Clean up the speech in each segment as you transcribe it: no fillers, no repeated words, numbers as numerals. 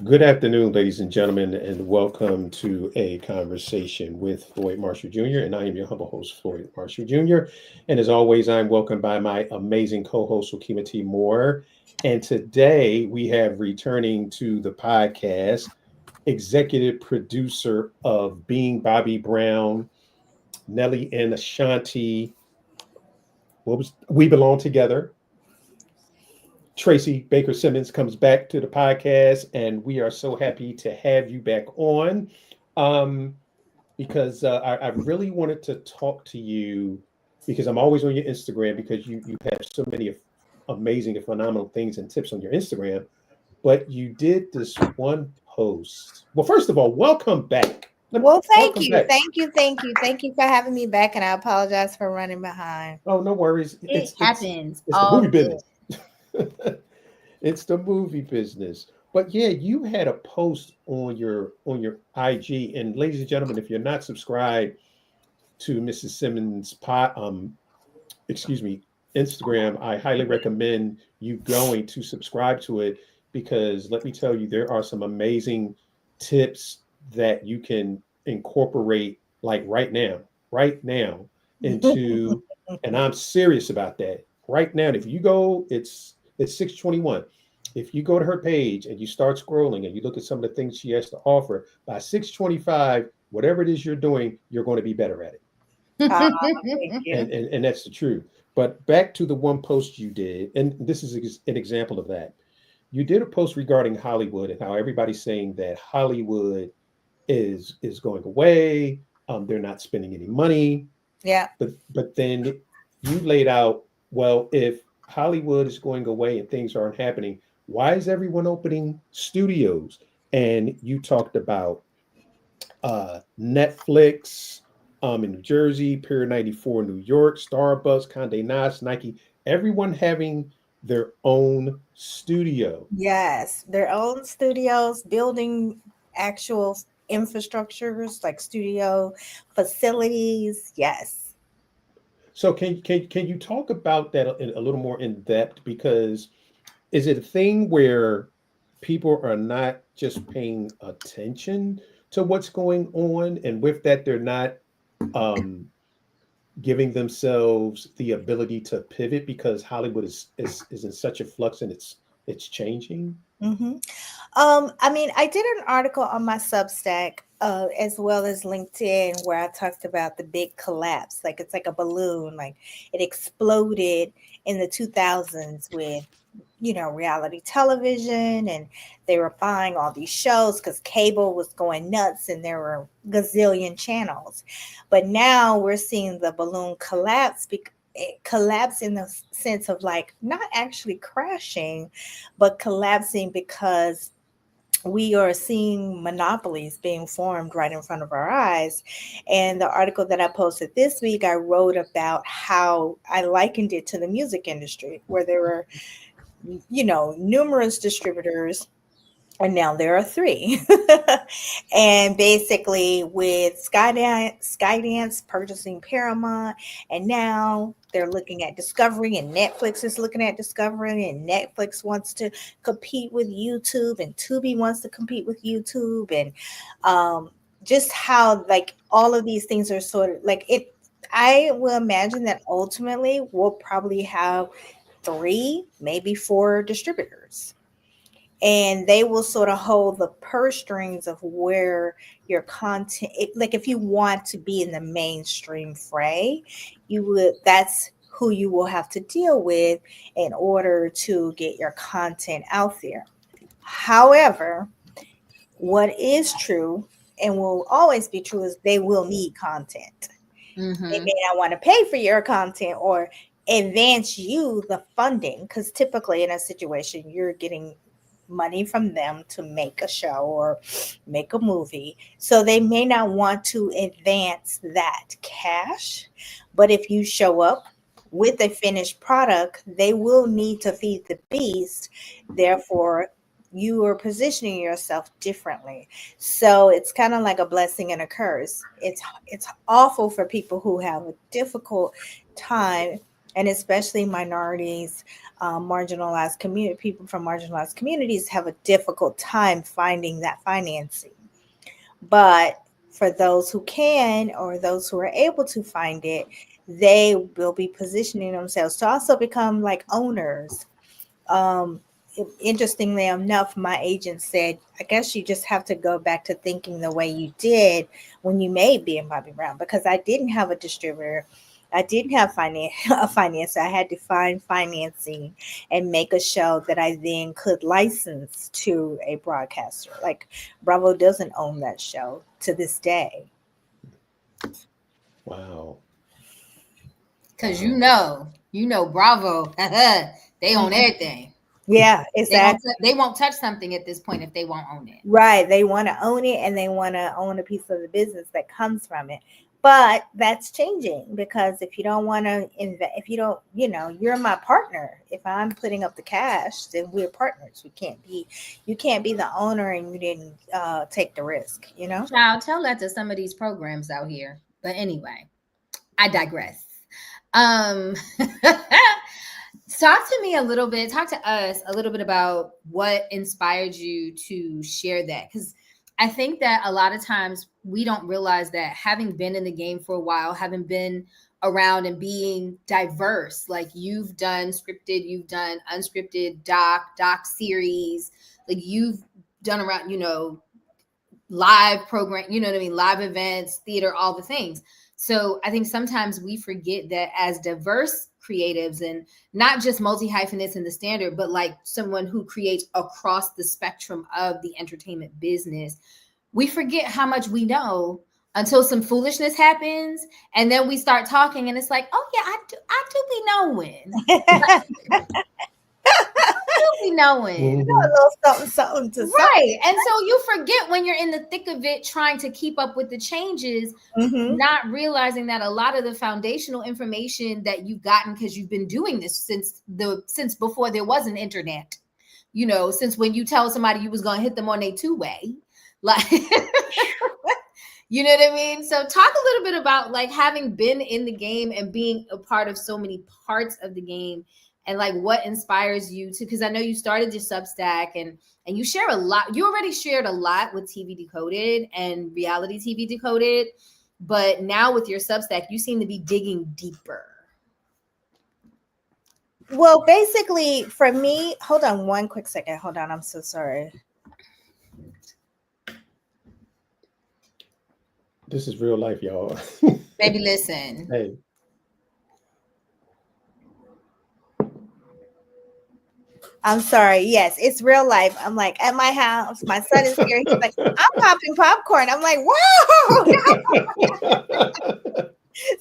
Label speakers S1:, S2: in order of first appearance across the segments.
S1: Good afternoon, ladies and gentlemen, and welcome to a conversation with Floyd Marshall Jr. And I am your humble host, Floyd Marshall Jr. And as always, I'm welcomed by my amazing co-host, Okema T. And today we have returning to the podcast, executive producer of Being Bobby Brown, Nelly and Ashanti. What was We Belong Together? Tracey Baker-Simmons comes back to the podcast, and we are so happy to have you back on um, because I really wanted to talk to you because I'm always on your Instagram because you have so many amazing and phenomenal things and tips on your Instagram. But you did this one post. Well, first of all, welcome back.
S2: Well, thank
S1: Welcome
S2: you.
S1: back.
S2: Thank you. Thank you. Thank you for having me back. And I apologize for running behind.
S1: Oh, no worries.
S3: It happens
S1: It's the movie
S3: all
S1: business.
S3: good.
S1: It's the movie business. But yeah, you had a post on your IG. And ladies and gentlemen, if you're not subscribed to Mrs. Simmons excuse me, Instagram, I highly recommend you going to subscribe to it because let me tell you, there are some amazing tips that you can incorporate like right now into, and I'm serious about that. Right now, if you go, it's 6:21. If you go to her page and you start scrolling and you look at some of the things she has to offer, by 6:25, whatever it is you're doing, you're going to be better at it.
S2: Thank you.
S1: And that's the truth. But back to the one post you did, and this is an example of that. You did a post regarding Hollywood and how everybody's saying that Hollywood is going away. They're not spending any money.
S2: Yeah.
S1: But then you laid out, well, if Hollywood is going away and things aren't happening, why is everyone opening studios? And you talked about Netflix in New Jersey, Pier 94 in New York, Starbucks, Condé Nast, Nike, everyone having their own studio.
S2: Yes. Their own studios, building actual infrastructures like studio facilities. Yes.
S1: So can you talk about that a little more in depth? Because is it a thing where people are not just paying attention to what's going on, and with that, they're not um, giving themselves the ability to pivot because Hollywood is in such a flux and it's changing.
S2: hmm I mean, I did an article on my Substack, as well as LinkedIn, where I talked about the big collapse. Like it's like a balloon, like it exploded in the 2000s with reality television, and they were buying all these shows because cable was going nuts and there were gazillion channels. But now we're seeing the balloon collapse because it collapse in the sense of like not actually crashing, but collapsing because we are seeing monopolies being formed right in front of our eyes. And the article that I posted this week, I wrote about how I likened it to the music industry, where there were numerous distributors, and now there are three. And basically, with Skydance purchasing Paramount, and now they're looking at Discovery, and Netflix is looking at Discovery, and Netflix wants to compete with YouTube, and Tubi wants to compete with YouTube, and just how like all of these things are sort of like it. I will imagine that ultimately we'll probably have three, maybe four distributors. And they will sort of hold the purse strings of where your content, like if you want to be in the mainstream fray, that's who you will have to deal with in order to get your content out there. However, what is true and will always be true is they will need content. They may not want to pay for your content or advance you the funding, because typically in a situation you're getting money from them to make a show or make a movie, so they may not want to advance that cash. But if you show up with a finished product, they will need to feed the beast. Therefore, you are positioning yourself differently. So it's kind of like a blessing and a curse. It's awful for people who have a difficult time And especially minorities, marginalized community, people from marginalized communities have a difficult time finding that financing. But for those who can, or those who are able to find it, they will be positioning themselves to also become like owners. um Interestingly enough, my agent said, I guess you just have to go back to thinking the way you did when you made Being Bobby Brown, because I didn't have a distributor. I didn't have a financer. I had to find financing and make a show that I then could license to a broadcaster. Like, Bravo doesn't own that show to this day.
S1: Wow.
S3: Because you know, Bravo, they own everything.
S2: Yeah, exactly.
S3: They won't touch something at this point if they won't own it.
S2: Right. They want to own it, and they want to own a piece of the business that comes from it. But that's changing, because if you don't want to invest, if you don't, you're my partner. If I'm putting up the cash, then we're partners. You can't be the owner and you didn't take the risk,
S3: Child, tell that to some of these programs out here. But anyway, I digress. Talk to us a little bit about what inspired you to share that. Because I think that a lot of times we don't realize that, having been in the game for a while, having been around and being diverse, like you've done scripted, you've done unscripted, doc series, like you've done around, live program, live events, theater, all the things. So I think sometimes we forget that as diverse creatives, and not just multi-hyphenates in the standard, but like someone who creates across the spectrum of the entertainment business, we forget how much we know until some foolishness happens. And then we start talking and it's like, oh yeah, I do be knowing. Be knowing.
S2: A little something to
S3: right. And so you forget when you're in the thick of it, trying to keep up with the changes, not realizing that a lot of the foundational information that you've gotten, because you've been doing this since before there was an internet, since when you tell somebody you was going to hit them on a two-way, like, you know what I mean? So talk a little bit about like having been in the game and being a part of so many parts of the game, and like what inspires you to, because I know you started your Substack and you share a lot. You already shared a lot with TV Decoded and Reality TV Decoded, but now with your Substack, you seem to be digging deeper.
S2: Well, basically for me, hold on one quick second. Hold on. I'm so sorry.
S1: This is real life, y'all.
S3: Baby, listen.
S1: Hey.
S2: I'm sorry. Yes, it's real life. I'm like at my house. My son is here. He's like, I'm popping popcorn. I'm like, whoa.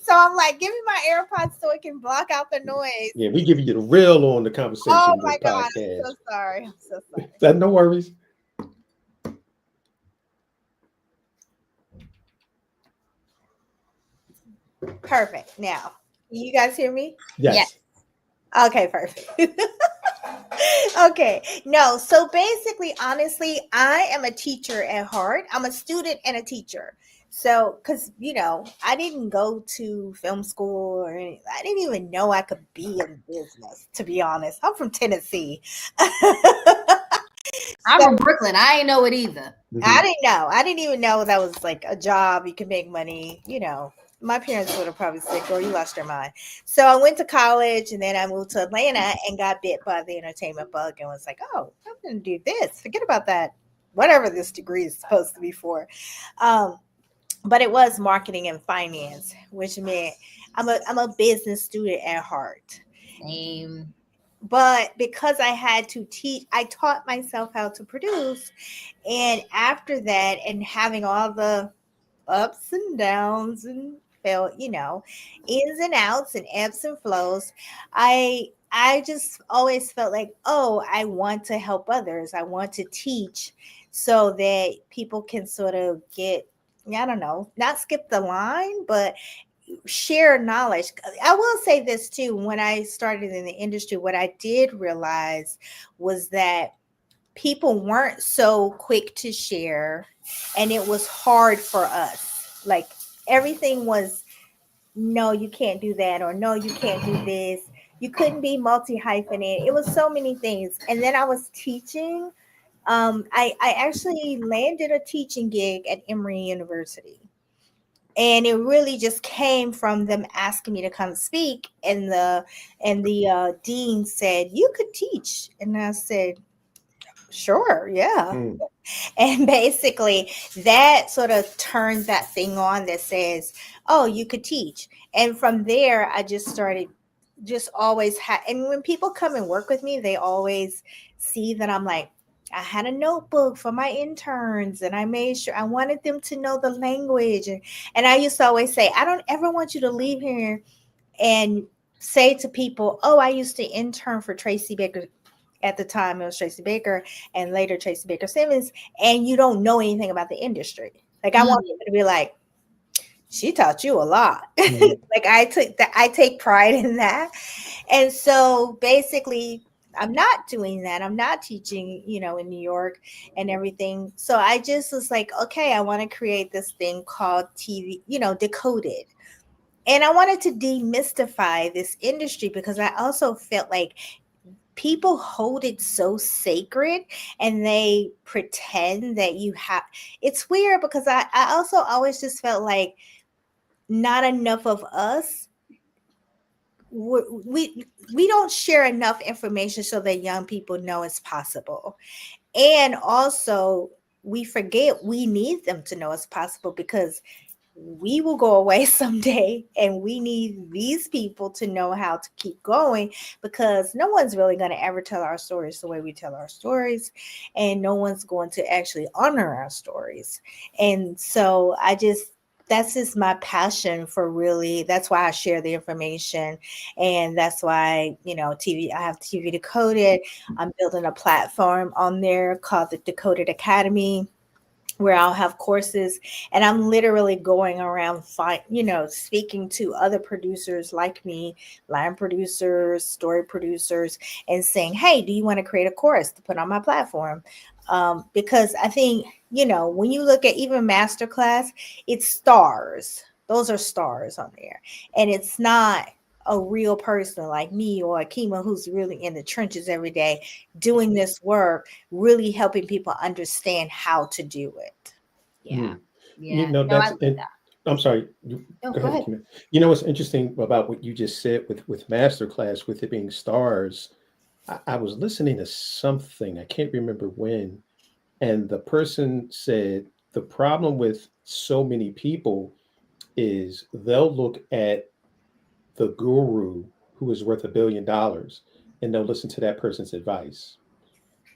S2: So I'm like, give me my AirPods so it can block out the noise.
S1: Yeah, we giving you the real on the conversation.
S2: Oh my God.
S1: Podcast.
S2: I'm so sorry.
S1: That no worries.
S2: Perfect. Now, you guys hear me?
S1: Yes.
S2: Okay, perfect. Okay. No, so basically, honestly, I am a teacher at heart. I'm a student and a teacher. So, because, I didn't go to film school or anything. I didn't even know I could be in business, to be honest. I'm from Tennessee.
S3: I'm from Brooklyn. I ain't know it either.
S2: I didn't know. I didn't even know that was like a job. You can make money, My parents would have probably said, girl, you lost your mind. So I went to college, and then I moved to Atlanta and got bit by the entertainment bug and was like, oh, I'm going to do this. Forget about that. Whatever this degree is supposed to be for. But it was marketing and finance, which meant I'm a business student at heart.
S3: Same.
S2: But because I had to teach, I taught myself how to produce. And after that, and having all the ups and downs and ins and outs and ebbs and flows, I just always felt like, oh, I want to help others. I want to teach so that people can sort of get, I don't know, not skip the line, but share knowledge. I will say this too. When I started in the industry, what I did realize was that people weren't so quick to share, and it was hard for us. Like everything was no, you can't do that, or no, you can't do this. You couldn't be multi-hyphenate. It was so many things. And then I was teaching. I actually landed a teaching gig at Emory University. And it really just came from them asking me to come speak. And the dean said, "You could teach." And I said, "Sure, yeah."
S1: Mm.
S2: And basically that sort of turned that thing on that says, "Oh, you could teach." And from there, I just started just always and when people come and work with me, they always see that I'm like, I had a notebook for my interns, and I made sure I wanted them to know the language. And I used to always say, I don't ever want you to leave here and say to people, "Oh, I used to intern for Tracey Baker." At the time, it was Tracey Baker, and later Tracey Baker-Simmons, and you don't know anything about the industry. Like, I want people to be like, "She taught you a lot."
S1: Mhm.
S2: Like, I take pride in that. And so basically, I'm not doing that. I'm not teaching, in New York and everything. So I just was like, okay, I want to create this thing called TV, Decoded. And I wanted to demystify this industry because I also felt like people hold it so sacred, and they pretend that it's weird because I also always just felt like not enough of us, we don't share enough information so that young people know it's possible. And also, we forget we need them to know it's possible, because we will go away someday, and we need these people to know how to keep going, because no one's really going to ever tell our stories the way we tell our stories, and no one's going to actually honor our stories. And so that's just my passion for, really, that's why I share the information. And that's why, I have TV Decoded. I'm building a platform on there called the Decoded Academy, where I'll have courses, and I'm literally going around speaking to other producers like me, line producers, story producers, and saying, "Hey, do you want to create a course to put on my platform?" Because I think, when you look at even masterclass, it's stars. Those are stars on there, and it's not a real person like me or Okema, who's really in the trenches every day doing this work, really helping people understand how to do it.
S3: Yeah.
S1: Mhm.
S3: Yeah. No, I
S1: That's
S3: love
S1: it.
S3: that.
S1: I'm sorry.
S3: No,
S1: Go
S3: go
S1: ahead,
S3: ahead.
S1: Kim. What's interesting about what you just said with masterclass, with it being stars. I was listening to something, I can't remember when, and the person said the problem with so many people is they'll look at the guru who is worth $1 billion, and they'll listen to that person's advice.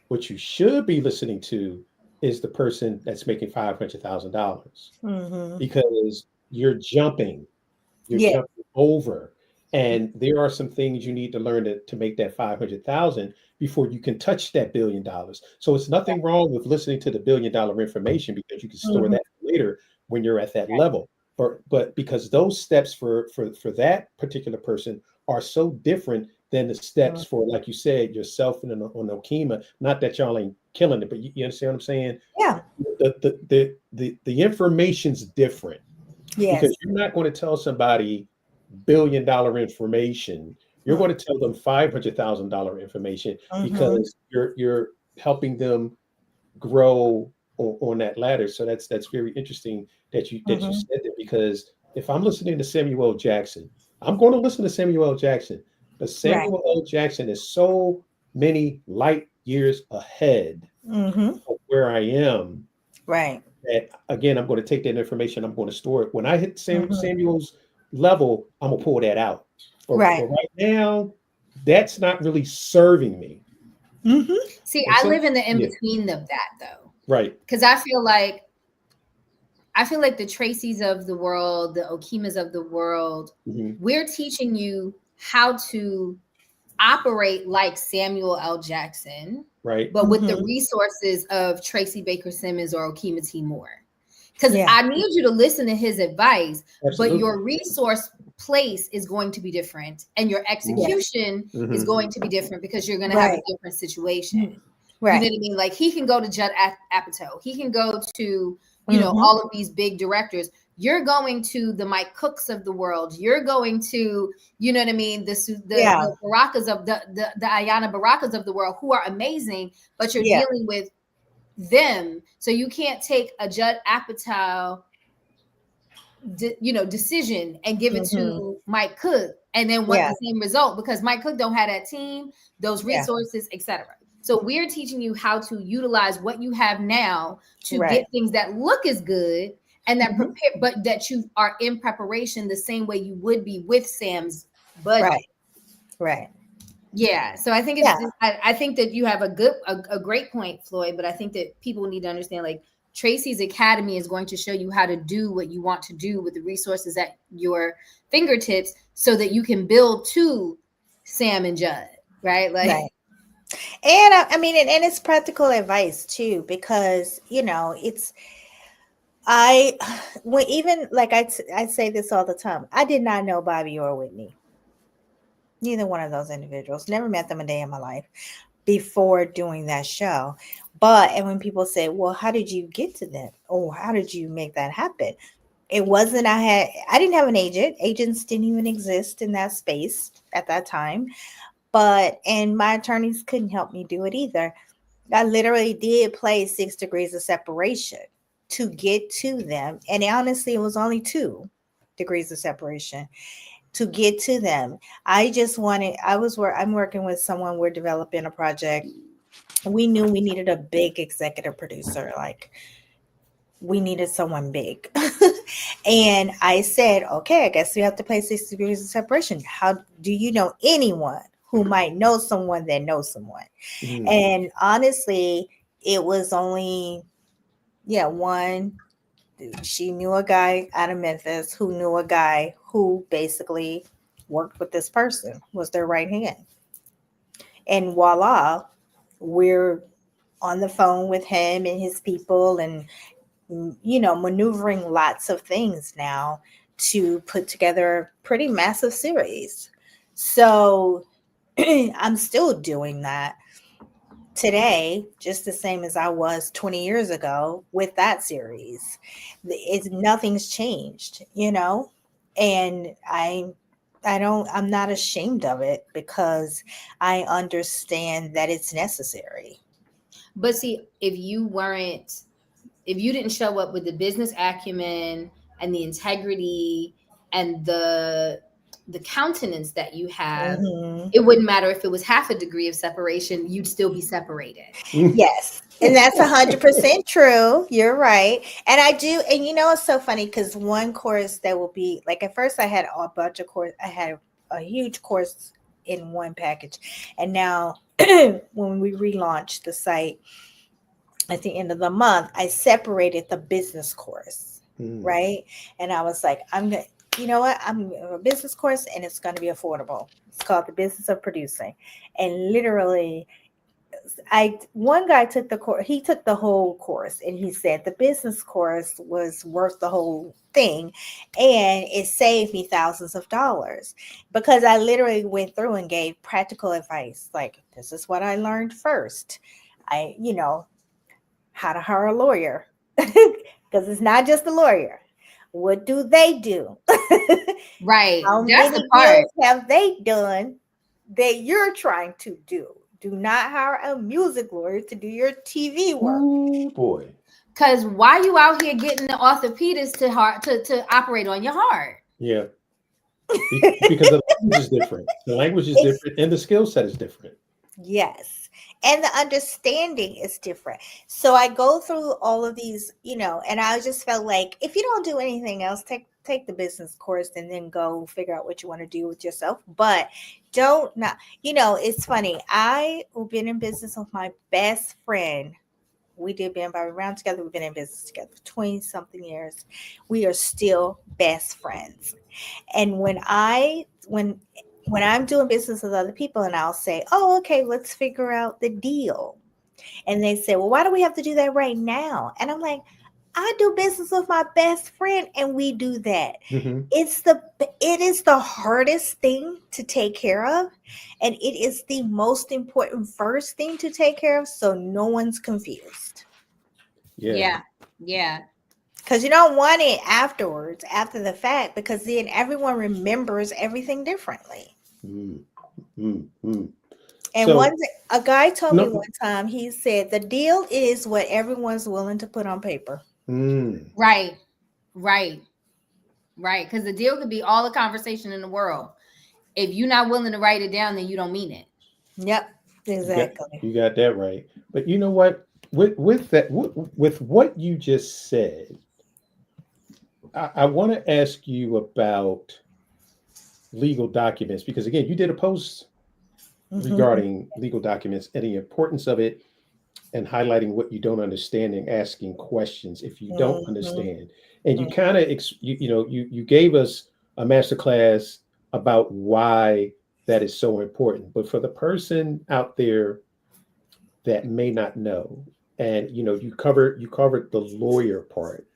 S1: What you should be listening to is the person that's making $500,000,
S2: Mm-hmm.
S1: because you're
S2: Yeah.
S1: jumping over. And there are some things you need to learn to make that 500,000 before you can touch that $1 billion. So it's nothing wrong with listening to the $1 billion information, because you can store
S2: Mm-hmm.
S1: that later when you're at that level. But because those steps for that particular person are so different than the steps for, like you said, yourself and on Okema. Not that y'all ain't killing it, but you understand what I'm saying?
S2: Yeah.
S1: The information's different, because
S2: Yes.
S1: you're not going to tell somebody $1 billion information. You're going to tell them $500,000 information,
S2: Mm-hmm.
S1: because you're helping them grow on that ladder. So that's very interesting that you
S2: Mm-hmm.
S1: said that, because if I'm listening to Samuel L. Jackson, I'm going to listen to Samuel L. Jackson, but
S2: Right.
S1: Samuel L. Jackson is so many light years ahead
S2: Mm-hmm.
S1: of where I am,
S2: Right.
S1: that again, I'm going to take that information, I'm going to store it. When I hit
S2: Mm-hmm.
S1: Samuel's level, I'm gonna pull that out. But
S2: Right.
S1: right now, that's not really serving me.
S2: Mm-hmm.
S3: See,
S1: And
S3: I
S1: so,
S3: live in the in
S1: yeah,
S3: between of that though,
S1: right.
S3: because I feel like the Tracys of the world, the Okemas of the world,
S1: Mhm.
S3: we're teaching you how to operate like Samuel L. Jackson,
S1: Right.
S3: but with the
S2: Mm-hmm.
S3: resources of Tracey Baker-Simmons or Okema T. Moore. Because
S2: Yeah.
S3: I need you to listen to his advice, but
S1: Absolutely.
S3: your resource place is going to be different, and your
S2: Yeah.
S3: execution is
S1: Mhm.
S3: going to be different, because you're going to have a
S2: Right.
S3: different situation. You know
S2: Right.
S3: what I mean? Like, he can go to Judd Apatow. He can go to,
S2: Mm-hmm.
S3: all of these big directors. you're going to the Mike Cooks of the world. You're going to, you know what I mean? The Barakas of the Ayana Barakas of the world, who are amazing, but you're dealing with them. So you can't take a Judd Apatow, decision and give it to Mike Cook and then want the same result, because Mike Cook don't have that team, those resources, etc. So we're teaching you how to utilize what you have now to get things that look as good and that prepare, but that you are in preparation the same way you would be with Sam's budget.
S2: Right.
S3: Yeah. So I think I think that you have a great point, Floyd, but I think that people need to understand, like, Tracey's Academy is going to show you how to do what you want to do with the resources at your fingertips so that you can build to Sam and Judd, right? Like,
S2: right. And I mean, and it's practical advice too, because, even like I say this all the time, I did not know Bobby or Whitney. Neither one of those individuals, never met them a day in my life before doing that show. And when people say, well, how did you get to them? Or how did you make that happen? It wasn't, I didn't have an agent. Agents didn't even exist in that space at that time. And my attorneys couldn't help me do it either. I literally did play 6 degrees of separation to get to them. And honestly, it was only 2 degrees of separation to get to them. I'm working with someone, we're developing a project. We knew we needed a big executive producer. Like, we needed someone big. And I said, okay, I guess we have to play 6 degrees of separation. How do you know anyone who might know someone that knows someone? And honestly, it was only, one. She knew a guy out of Memphis who knew a guy who basically worked with this person, was their right hand. And voila, we're on the phone with him and his people and, maneuvering lots of things now to put together a pretty massive series. So I'm still doing that today, just the same as I was 20 years ago with that series. Nothing's changed, and I'm not ashamed of it, because I understand that it's necessary.
S3: But see, if you didn't show up with the business acumen and the integrity and the countenance that you have, it wouldn't matter if it was half a degree of separation, you'd still be separated.
S2: Yes. And that's 100% true. You're right. And I do. And it's so funny, because one course that will be like, at first I had a bunch of course. I had a huge course in one package. And now when we relaunched the site at the end of the month, I separated the business course. Right. And I was like, I'm a business course, and it's going to be affordable. It's called The Business of Producing. And literally, one guy took the course. He took the whole course, and he said the business course was worth the whole thing, and it saved me thousands of dollars, because I literally went through and gave practical advice. Like, this is what I learned first. How to hire a lawyer, because it's not just a lawyer. What do they do?
S3: Right.
S2: How many deals have they done that you're trying to do? Do not hire a music lawyer to do your TV work.
S1: Oh boy.
S3: Because why you out here getting the orthopedist to operate on your heart?
S1: Yeah. Because the language is different. The language is different, and the skill set is different.
S2: Yes. And the understanding is different. So I go through all of these, and I just felt like, if you don't do anything else, take the business course and then go figure out what you want to do with yourself. But it's funny. I've been in business with my best friend. We did Band by Round together. We've been in business together for 20 something years. We are still best friends. And when I'm doing business with other people, and I'll say, oh, okay, let's figure out the deal. And they say, well, why do we have to do that right now? And I'm like, I do business with my best friend, and we do that. It is the hardest thing to take care of. And it is the most important first thing to take care of, so no one's confused.
S3: Yeah.
S2: Because you don't want it afterwards, after the fact, because then everyone remembers everything differently.
S1: Mm, mm, mm.
S2: And
S1: So
S2: a guy told me
S1: no,
S2: one time, he said, the deal is what everyone's willing to put on paper.
S3: Right. Because the deal could be all the conversation in the world. If you're not willing to write it down, then you don't mean it.
S2: Yep, exactly.
S1: You got that right. But you know what? With that, with what you just said, I want to ask you about legal documents, because again, you did a post regarding legal documents and the importance of it, and highlighting what you don't understand and asking questions if you don't understand. And you kind of you gave us a masterclass about why that is so important. But for the person out there that may not know, and you covered the lawyer part,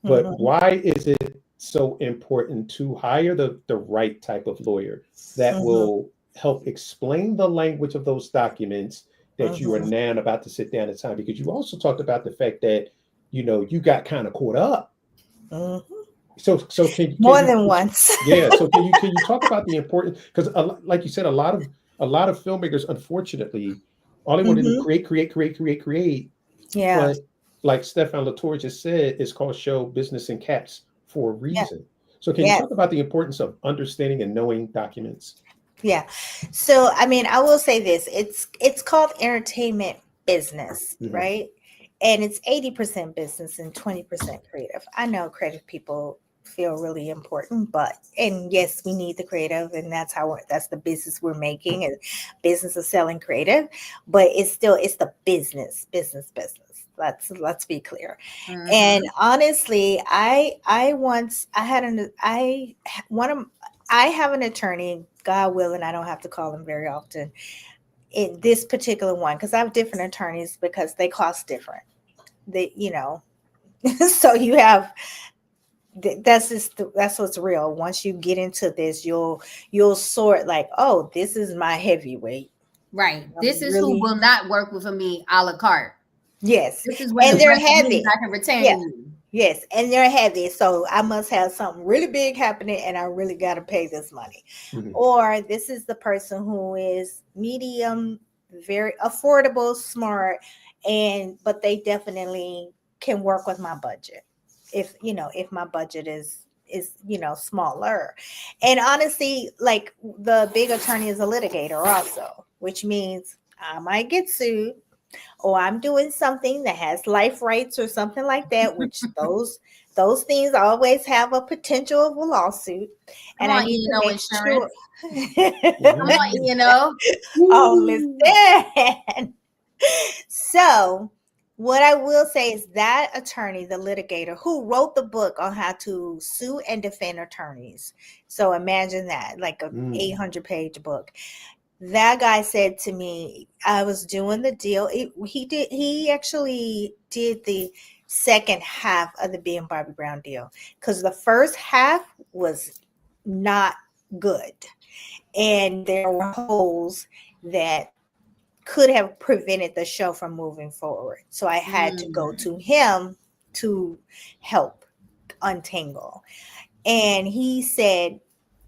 S1: but why is it so important to hire the right type of lawyer that will help explain the language of those documents that you are now about to sit down and sign? Because you also talked about the fact that you got kind of caught up. So can
S2: more
S1: you,
S2: than once.
S1: Yeah. So can you talk about the importance? Because like you said, a lot of filmmakers, unfortunately, all they want to do create.
S2: Yeah.
S1: But like Stefan Latour just said, it's called show business in caps for a reason. So can you talk about the importance of understanding and knowing documents?
S2: Yeah. So I mean, I will say this. It's called entertainment business, right? And it's 80% business and 20% creative. I know creative people feel really important, and yes, we need the creative, and that's the business we're making, and business of selling creative, but it's the business. Let's be clear. And honestly, I have an attorney, God willing, I don't have to call him very often, in this particular one, because I have different attorneys because they cost different. So you have, that's what's real. Once you get into this, you'll sort like, oh, this is my heavyweight.
S3: Right. This is who will not work with me a la carte.
S2: Yes.
S3: This is when
S2: and they're heavy.
S3: I can retain you.
S2: Yes, and they're heavy. So I must have something really big happening, and I really got to pay this money. Or this is the person who is medium, very affordable, smart, but they definitely can work with my budget. If my budget is smaller. And honestly, like, the big attorney is a litigator also, which means I might get sued, or I'm doing something that has life rights or something like that, which those things always have a potential of a lawsuit. And I need to make sure.
S3: Come on,
S2: Oh, listen. So what I will say is that attorney, the litigator, who wrote the book on how to sue and defend attorneys. So imagine that, like a 800-page book. That guy said to me, I was doing the deal. He actually did the second half of the B and Bobby Brown deal, because the first half was not good. And there were holes that could have prevented the show from moving forward. So I had to go to him to help untangle. And he said,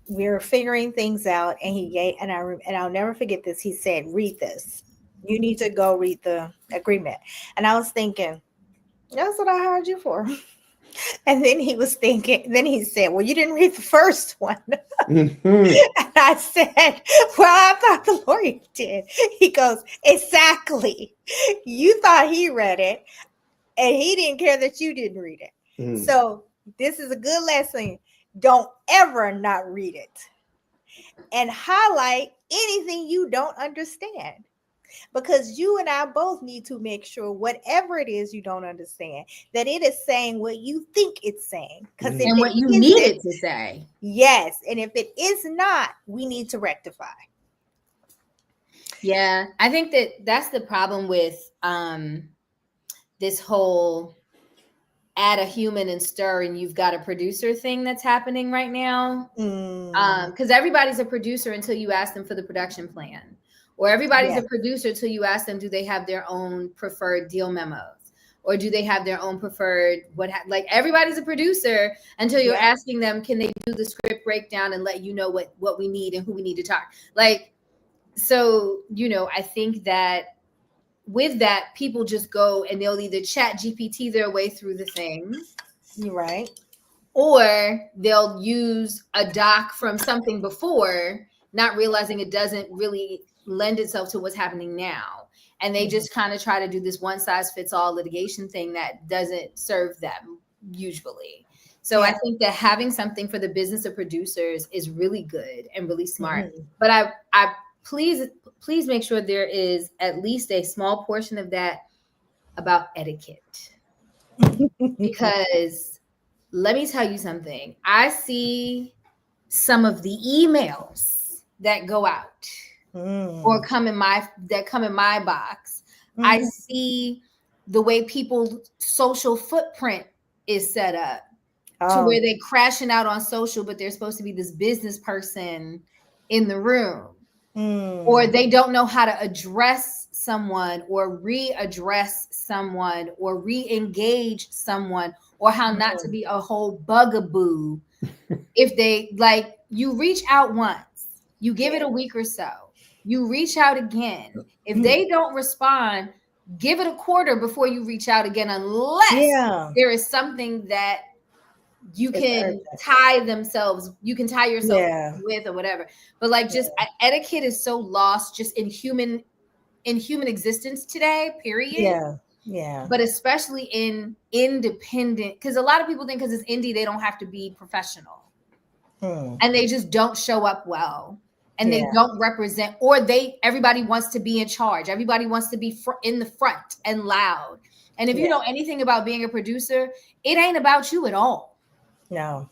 S2: we're figuring things out, and I'll never forget this. He said, read this. You need to go read the agreement. And I was thinking, that's what I hired you for. And then he said, well, you didn't read the first one. And I said, well, I thought the lawyer did. He goes, exactly. You thought he read it, and he didn't care that you didn't read it. So this is a good lesson. Don't ever not read it, and highlight anything you don't understand, because you and I both need to make sure whatever it is you don't understand, that it is saying what you think it's saying,
S3: and what you need it to say.
S2: Yes. And if it is not, we need to rectify.
S3: Yeah, I think that's the problem with this whole add a human and stir and you've got a producer thing that's happening right now. Because everybody's a producer until you ask them for the production plan, or everybody's a producer till you ask them, do they have their own preferred deal memos, or do they have their own preferred? Like everybody's a producer until you're asking them, can they do the script breakdown and let you know what we need and who we need to talk? Like, so, you know, I think that with that, people just go and they'll either chat GPT their way through the thing.
S2: You're right.
S3: Or they'll use a doc from something before, not realizing it doesn't really lend itself to what's happening now. And they just kind of try to do this one size fits all litigation thing that doesn't serve them usually. So I think that having something for the business of producers is really good and really smart. But I please make sure there is at least a small portion of that about etiquette. Because let me tell you something. I see some of the emails that go out or come in my box. I see the way people's social footprint is set up to where they're crashing out on social, but they're supposed to be this business person in the room. Or they don't know how to address someone or readdress someone or re-engage someone, or how not to be a whole bugaboo. If they, like, you reach out once, you give it a week or so, you reach out again. If they don't respond, give it a quarter before you reach out again, unless there is something that you can tie yourself with or whatever. But like, just etiquette is so lost just in human existence today, period. But especially in independent, because a lot of people think because it's indie, they don't have to be professional. And they just don't show up well. And they don't represent, or everybody wants to be in charge. Everybody wants to be in the front and loud. And if you know anything about being a producer, it ain't about you at all.
S2: No.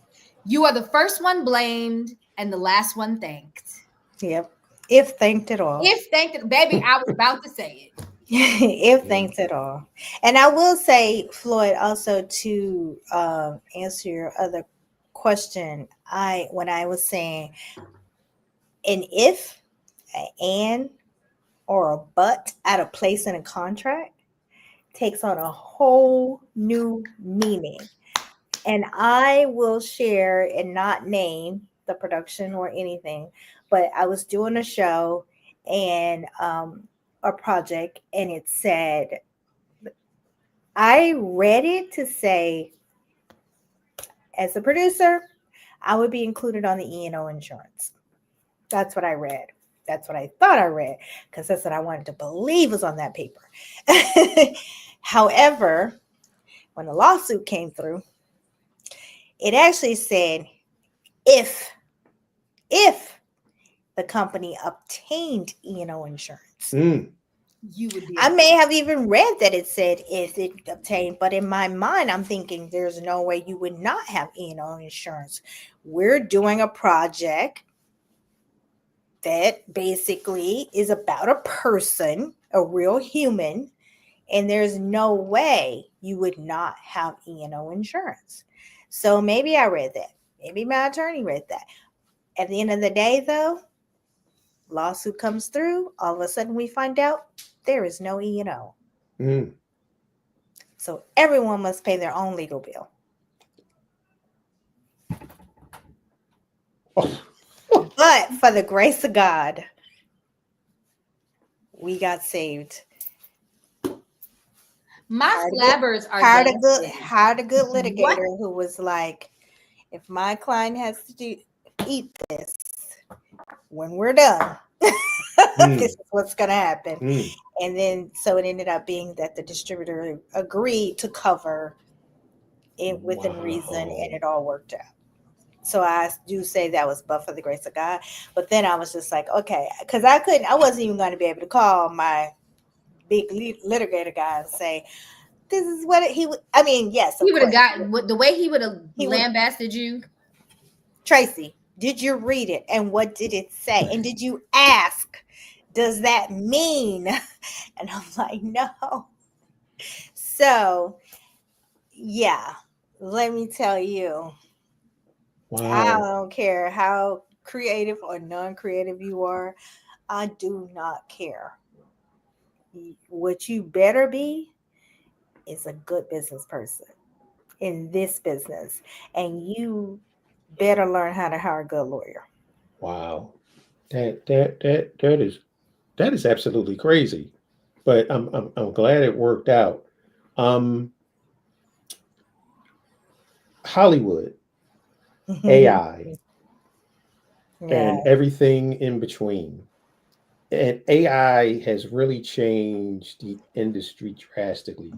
S3: You are the first one blamed and the last one thanked.
S2: Yep. If thanked at all.
S3: If thanked, baby, I was about to say it.
S2: If thanked at all. And I will say, Floyd, also to answer your other question, when I was saying an if, an, or a but out of place in a contract takes on a whole new meaning. And I will share and not name the production or anything, but I was doing a show and a project, and it said, I read it to say, as a producer, I would be included on the E&O insurance. That's what I read. That's what I thought I read, because that's what I wanted to believe was on that paper. However, when the lawsuit came through, it actually said if the company obtained E&O insurance.
S3: You would be.
S2: I may have even read that it said if it obtained, but in my mind, I'm thinking there's no way you would not have E&O insurance. We're doing a project that basically is about a person, a real human, and there's no way you would not have E&O insurance. So maybe I read that. Maybe my attorney read that. At the end of the day, though, lawsuit comes through. All of a sudden, we find out there is no E&O. So everyone must pay their own legal bill. But for the grace of God, we got saved.
S3: My slabbers are
S2: hired a good litigator who was like, if my client has to eat this when we're done, this is what's going to happen. And then so it ended up being that the distributor agreed to cover it within reason, and it all worked out. So I do say that was but for the grace of God. But then I was just like, okay, because I wasn't even going to be able to call my big litigator guy and say, this is what he would. I mean, yes,
S3: he would have gotten the way he would have lambasted you.
S2: Tracy, did you read it? And what did it say? And did you ask, does that mean? And I'm like, no. So, yeah, let me tell you. Wow. I don't care how creative or non-creative you are. I do not care. What you better be is a good business person in this business, and you better learn how to hire a good lawyer.
S1: Wow. That is absolutely crazy. But I'm glad it worked out. Um, HollyWood, AI,
S2: Yeah.
S1: and everything in between. And AI has really changed the industry drastically.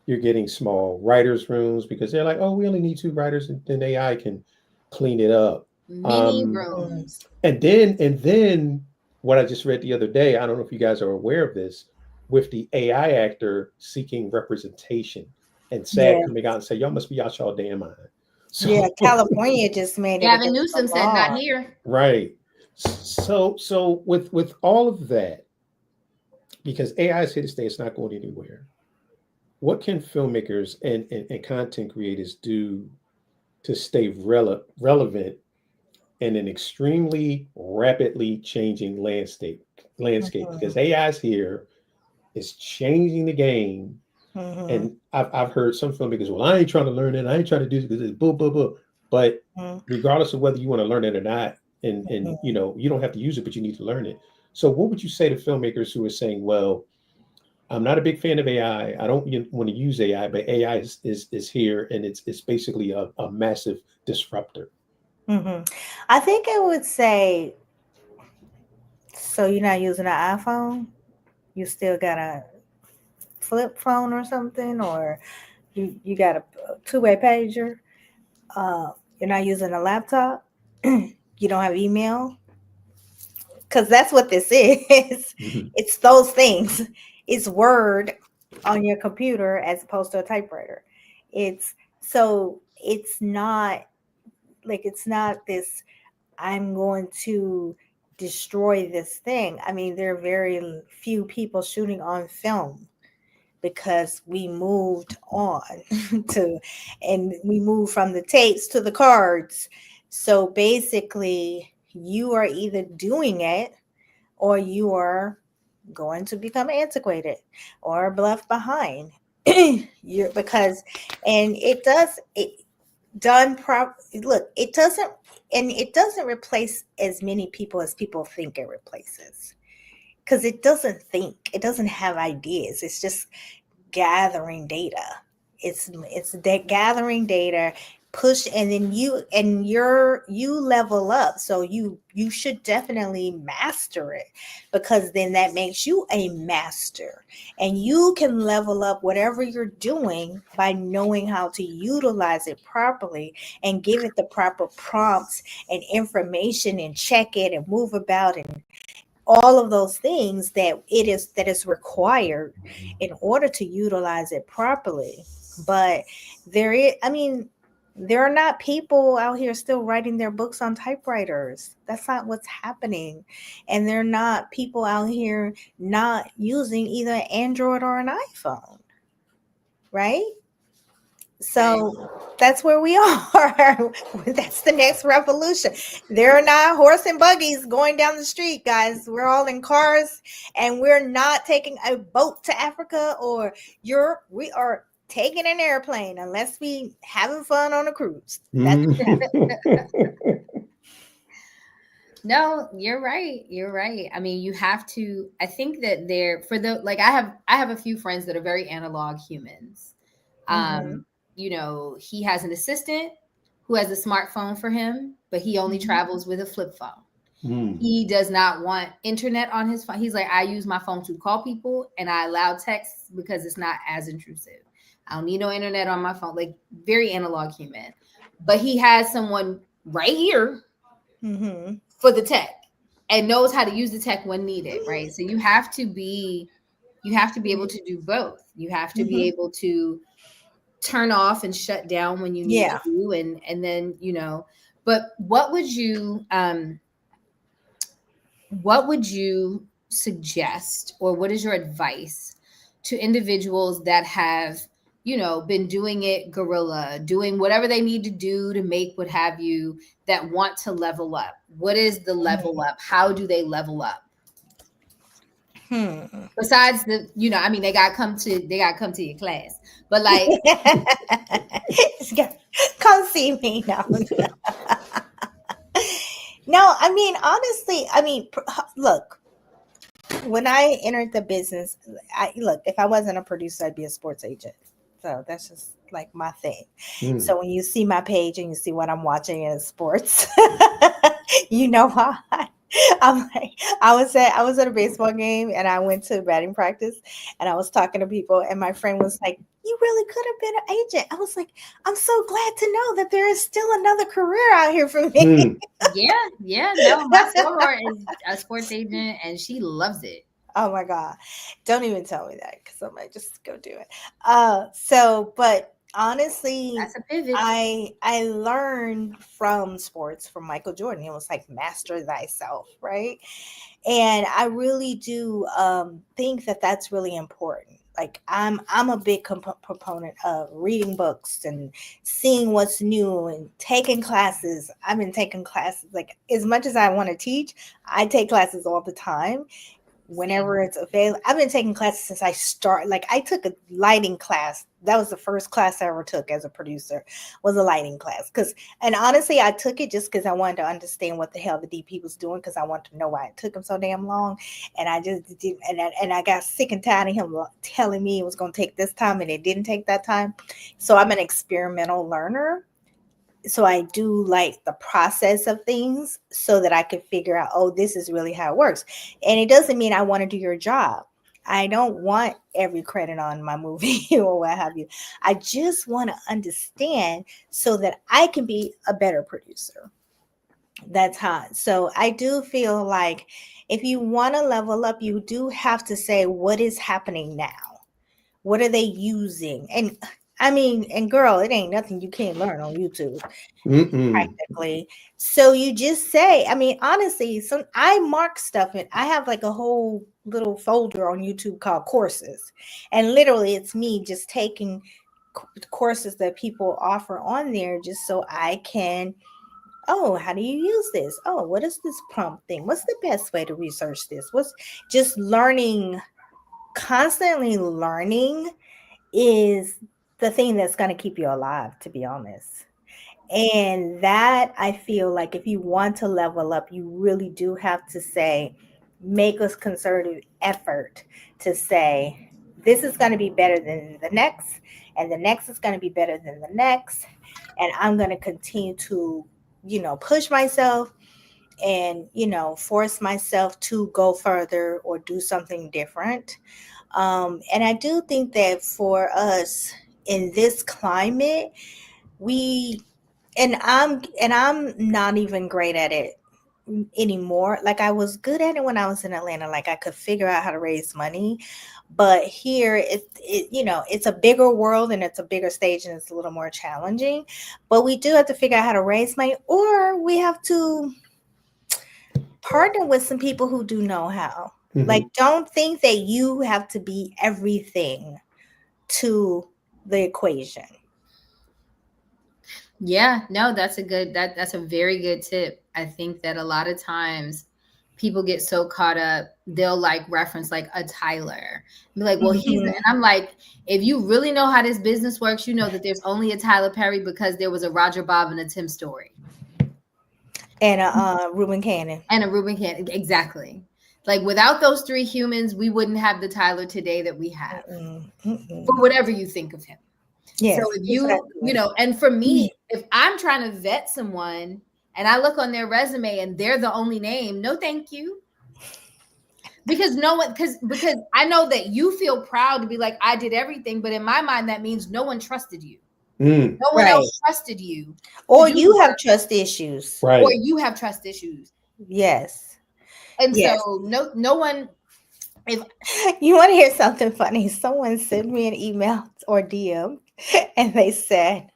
S1: You're getting small writers' rooms because they're like, oh, we only need two writers, and then AI can clean it up.
S3: Mini
S1: Um,
S3: rooms.
S1: and then what I just read the other day, I don't know if you guys are aware of this, with the AI actor seeking representation and SAG
S2: Yeah.
S1: coming out and say, y'all must be out y'all damn mind.
S2: Yeah.
S1: So
S2: California just made it
S3: Gavin
S2: against the
S3: Newsom said, "Not
S2: law.
S3: here."
S1: right. So with all of that, because AI is here to stay, it's not going anywhere. What can filmmakers and content creators do to stay relevant in an extremely rapidly changing landscape? Because
S2: Mhm.
S1: AI is here, it's changing the game.
S2: Mhm.
S1: And I've heard some filmmakers, well, I ain't trying to learn it. I ain't trying to do this because it's boo, boo, boo. But
S2: Mhm.
S1: regardless of whether you want to learn it or not, and
S2: Mhm.
S1: you don't have to use it, but you need to learn it. So what would you say to filmmakers who are saying, well, I'm not a big fan of AI. I don't want to use AI, but AI is here and it's basically a massive disruptor.
S2: Mhm. I think I would say, so you're not using an iPhone? You still got a flip phone or something, or you got a two-way pager? You're not using a laptop? You don't have email? Because that's what this is.
S1: Mhm.
S2: It's those things. It's Word on your computer as opposed to a typewriter. It's so it's not like it's not this I'm going to destroy this thing. I mean, there are very few people shooting on film because we moved on to and we moved from the tapes to the cards. So basically, you are either doing it or you are going to become antiquated or left behind. You're because and it done prop look, it doesn't replace as many people as people think it replaces, because it doesn't think, it doesn't have ideas, it's just gathering data. Gathering data, push, and then you level up. So you should definitely master it, because then that makes you a master, and you can level up whatever you're doing by knowing how to utilize it properly and give it the proper prompts and information and check it and move about and all of those things that is required in order to utilize it properly. But I mean, there are not people out here still writing their books on typewriters. That's not what's happening. And there are not people out here not using either an Android or an iPhone, right?
S3: Right.
S2: So that's where we are. That's the next revolution. There are not horse and buggies going down the street, guys. We're all in cars, and we're not taking a boat to Africa or Europe. We are taking an airplane unless we having fun on a cruise. That's
S3: No, you're right. You're right. I mean, you have to. I think that there for the like. I have a few friends that are very analog humans.
S2: mm-hmm,
S3: You know, he has an assistant who has a smartphone for him, but he only
S2: mm-hmm,
S3: travels with a flip phone.
S1: Mm.
S3: He does not want internet on his phone. He's like, I use my phone to call people and I allow texts because it's not as intrusive. I don't need no internet on my phone. Like, very analog human. But he has someone right here
S2: mm-hmm.
S3: for the tech and knows how to use the tech when needed, right? So you have to be able to do both. You have to be
S2: Mm-hmm.
S3: able to turn off and shut down when you need
S2: Yeah.
S3: to, and then but what would you suggest, or what is your advice to individuals that have been doing it guerrilla, doing whatever they need to do to make what have you, that want to level up? What is the level up? How do they level up? Besides the, I mean, they got to come to your class, but like,
S2: come see me now. No, I mean, honestly, look, when I entered the business, if I wasn't a producer, I'd be a sports agent. So that's just like my thing. So when you see my page and you see what I'm watching in sports, you know why. I'm like, I was at a baseball game and I went to batting practice and I was talking to people and my friend was like, you really could have been an agent. I was like, I'm so glad to know that there is still another career out here for me.
S3: Yeah. No, my soror is a sports agent and she loves it.
S2: Oh my God. Don't even tell me that because I might just go do it. But honestly,
S3: that's a pivot.
S2: I learned from sports from Michael Jordan. It was like master thyself, right? And I really do think that that's really important. Like I'm a big proponent of reading books and seeing what's new and taking classes. I've been taking classes like as much as I want to teach. I take classes all the time. Whenever it's available. I've been taking classes since I started. Like I took a lighting class. That was the first class I ever took as a producer, was a lighting class. And honestly, I took it just because I wanted to understand what the hell the DP was doing because I wanted to know why it took him so damn long. And I just did, and I got sick and tired of him telling me it was going to take this time and it didn't take that time. So I'm an experimental learner. So I do like the process of things so that I can figure out, oh, this is really how it works. And it doesn't mean I want to do your job. I don't want every credit on my movie or what have you. I just want to understand so that I can be a better producer. That's hot. So I do feel like if you want to level up, you do have to say, what is happening now? What are they using? And I mean, and girl, it ain't nothing you can't learn on YouTube, practically. So you just say, I mean, honestly, I mark stuff and I have like a whole little folder on YouTube called courses. And literally it's me just taking courses that people offer on there just so I can, oh, how do you use this? Oh, what is this prompt thing? What's the best way to research this? What's just learning, constantly learning is the thing that's going to keep you alive, to be honest. And that I feel like if you want to level up, you really do have to say, make a concerted effort to say, this is going to be better than the next, and the next is going to be better than the next. And I'm going to continue to, push myself and, force myself to go further or do something different. And I do think that for us in this climate, I'm not even great at it anymore. Like I was good at it when I was in Atlanta. Like I could figure out how to raise money, but here it's a bigger world and it's a bigger stage and it's a little more challenging. But we do have to figure out how to raise money, or we have to partner with some people who do know how. Like, don't think that you have to be everything to the equation.
S3: Yeah, no, that's a very good tip. I think that a lot of times people get so caught up, they'll like reference like a Tyler. Be like, well, and I'm like, if you really know how this business works, you know that there's only a Tyler Perry because there was a Roger Bob and a Tim Story.
S2: And a Reuben Cannon.
S3: Exactly. Like without those three humans, we wouldn't have the Tyler today that we have. For whatever you think of him.
S2: Yes,
S3: so if you, and for me, if I'm trying to vet someone and I look on their resume and they're the only name, no, thank you. Because because I know that you feel proud to be like, I did everything. But in my mind, that means no one trusted you. No one else trusted you.
S2: Or you have trust issues.
S1: Right.
S3: Or you have trust issues.
S2: Yes.
S3: And so no one.
S2: If you want to hear something funny, someone sent me an email or DM and they said,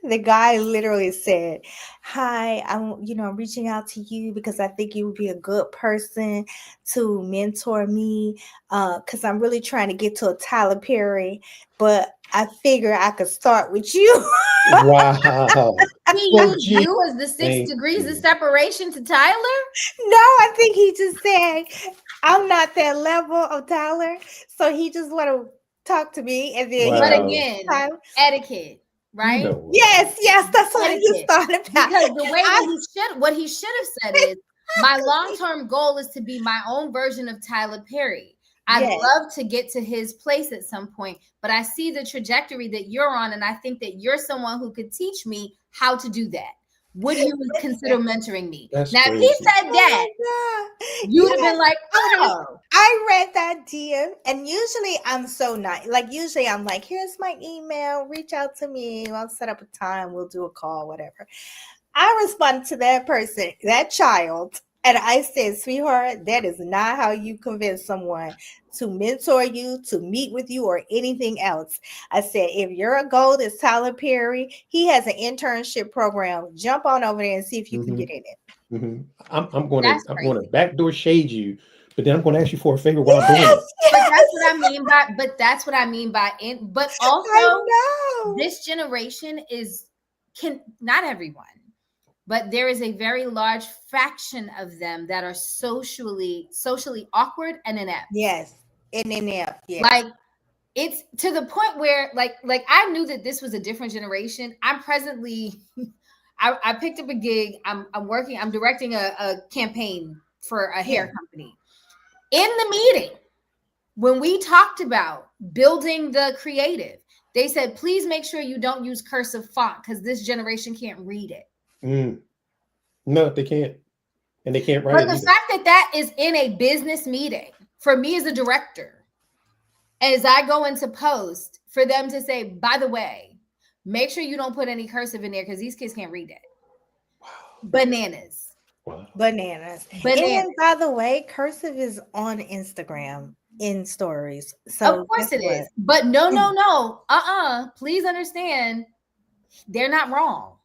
S2: The guy literally said, "Hi, I'm reaching out to you because I think you would be a good person to mentor me. Because I'm really trying to get to a Tyler Perry, but I figure I could start with you."
S1: Wow.
S3: He
S1: Well,
S3: used
S1: gee,
S3: you as the six
S1: thank
S3: degrees of
S1: you.
S3: separation to Tyler.
S2: No, I think he just said, "I'm not that level of Tyler," so he just want to talk to me, and then he
S3: But
S2: goes,
S1: Wow.
S3: again,
S2: "Time."
S3: etiquette,
S1: You
S3: right?
S1: know what?
S2: Yes, that's what I just
S3: Etiquette.
S2: thought about.
S3: Because the way
S2: I-
S3: what he should have said is, my long-term goal is to be my own version of Tyler Perry. I'd
S2: Yes.
S3: love to get to his place at some point, but I see the trajectory that you're on, and I think that you're someone who could teach me how to do that. Would you consider mentoring me?
S1: That's
S3: Now, if he
S1: crazy.
S3: said that,
S2: Oh my God.
S3: you would have
S2: Yes,
S3: been like,
S2: I would've-
S3: oh,
S2: I read that DM, and usually I'm so nice. Like, usually I'm like, "Here's my email. Reach out to me. I'll set up a time. We'll do a call, whatever." I responded to that person, that child, and I said, "Sweetheart, that is not how you convince someone to mentor you, to meet with you, or anything else." I said, "If your goal is Tyler Perry, he has an internship program. Jump on over there and see if you can
S1: Hmm.
S2: get in it."
S1: Hmm. I'm going
S3: that's
S1: to
S3: crazy.
S1: backdoor shade you, but then I'm going to ask you for a favor while I'm doing
S2: Yes,
S1: it.
S3: But that's
S2: yes.
S3: what I mean by, but also
S2: I know.
S3: this generation not everyone, but there is a very large fraction of them that are socially awkward and inept.
S2: Yes. And yes.
S3: Like, it's to the point where like I knew that this was a different generation. I'm presently I picked up a gig. I'm directing a campaign for a hair company. In the meeting, when we talked about building the creative, they said, please make sure you don't use cursive font because this generation can't read it.
S1: Mm. No, they can't. And they can't write
S3: But
S1: it
S3: the
S1: either.
S3: fact that that is in a business meeting, for me as a director, as I go into post, for them to say, by the way, make sure you don't put any cursive in there because these kids can't read it.
S1: Wow.
S3: Bananas.
S1: Wow.
S2: Bananas.
S3: Bananas.
S2: And by the way, cursive is on Instagram in stories. So
S3: Of course
S2: guess
S3: it
S2: what?
S3: is. But no. Please understand, they're not wrong.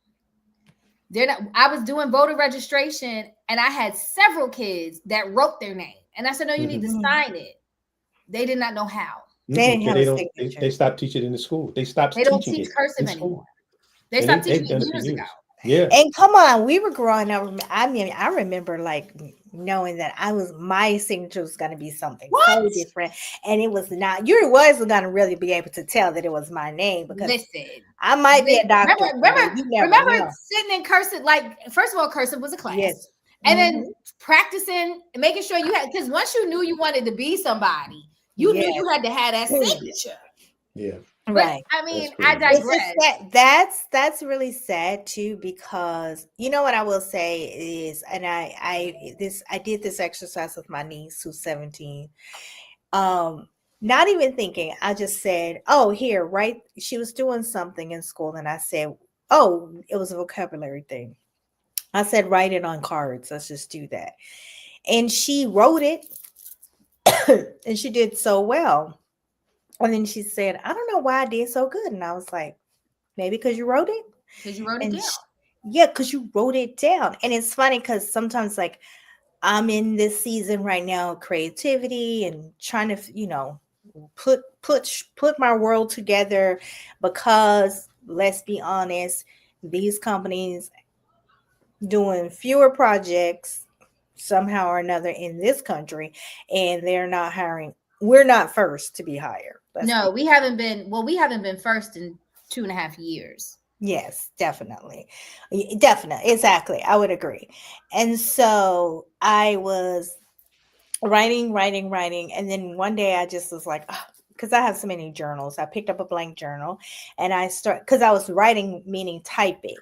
S3: They're not. I was doing voter registration and I had several kids that wrote their name. And I said, no, you need to sign it. They did not know how.
S2: They didn't have a
S1: They
S2: signature.
S1: stopped teaching it in the school. They stopped
S3: They don't
S1: teaching
S3: teach
S1: it in
S3: cursive
S1: school.
S3: anymore. They
S1: And
S3: stopped
S1: they've
S3: teaching
S1: done
S3: it
S1: it for
S3: years ago.
S1: years. Yeah.
S2: And come on, we were growing up. I mean, I remember like knowing that my signature was going to be something so different, and it was not. You wasn't going to really be able to tell that it was my name because
S3: Listen,
S2: I might be a doctor.
S3: Remember sitting in cursive. Like, first of all, cursive was a class.
S2: Yes.
S3: And then practicing, making sure you had, because once you knew you wanted to be somebody, you knew you had to have that signature.
S1: Yeah.
S3: But,
S2: right.
S3: I mean, I
S2: digress. That's really sad too, because you know what I will say is, and I did this exercise with my niece who's 17. Not even thinking, I just said, "Oh, here, right." She was doing something in school, and I said, "Oh, it was a vocabulary thing." I said, "Write it on cards. Let's just do that." And she wrote it, and she did so well. And then she said, "I don't know why I did so good." And I was like, "Maybe because you wrote it."
S3: Because you wrote it down.
S2: Yeah, because you wrote it down. And it's funny because sometimes, like, I'm in this season right now, creativity and trying to, put my world together, because let's be honest, these companies doing fewer projects somehow or another in this country, and they're not hiring. We're not first to be hired.
S3: No, we haven't been first in 2.5 years.
S2: Yes, definitely. Exactly. I would agree. And so I was writing. And then one day I just was like, because I have so many journals. I picked up a blank journal and because I was writing, meaning typing.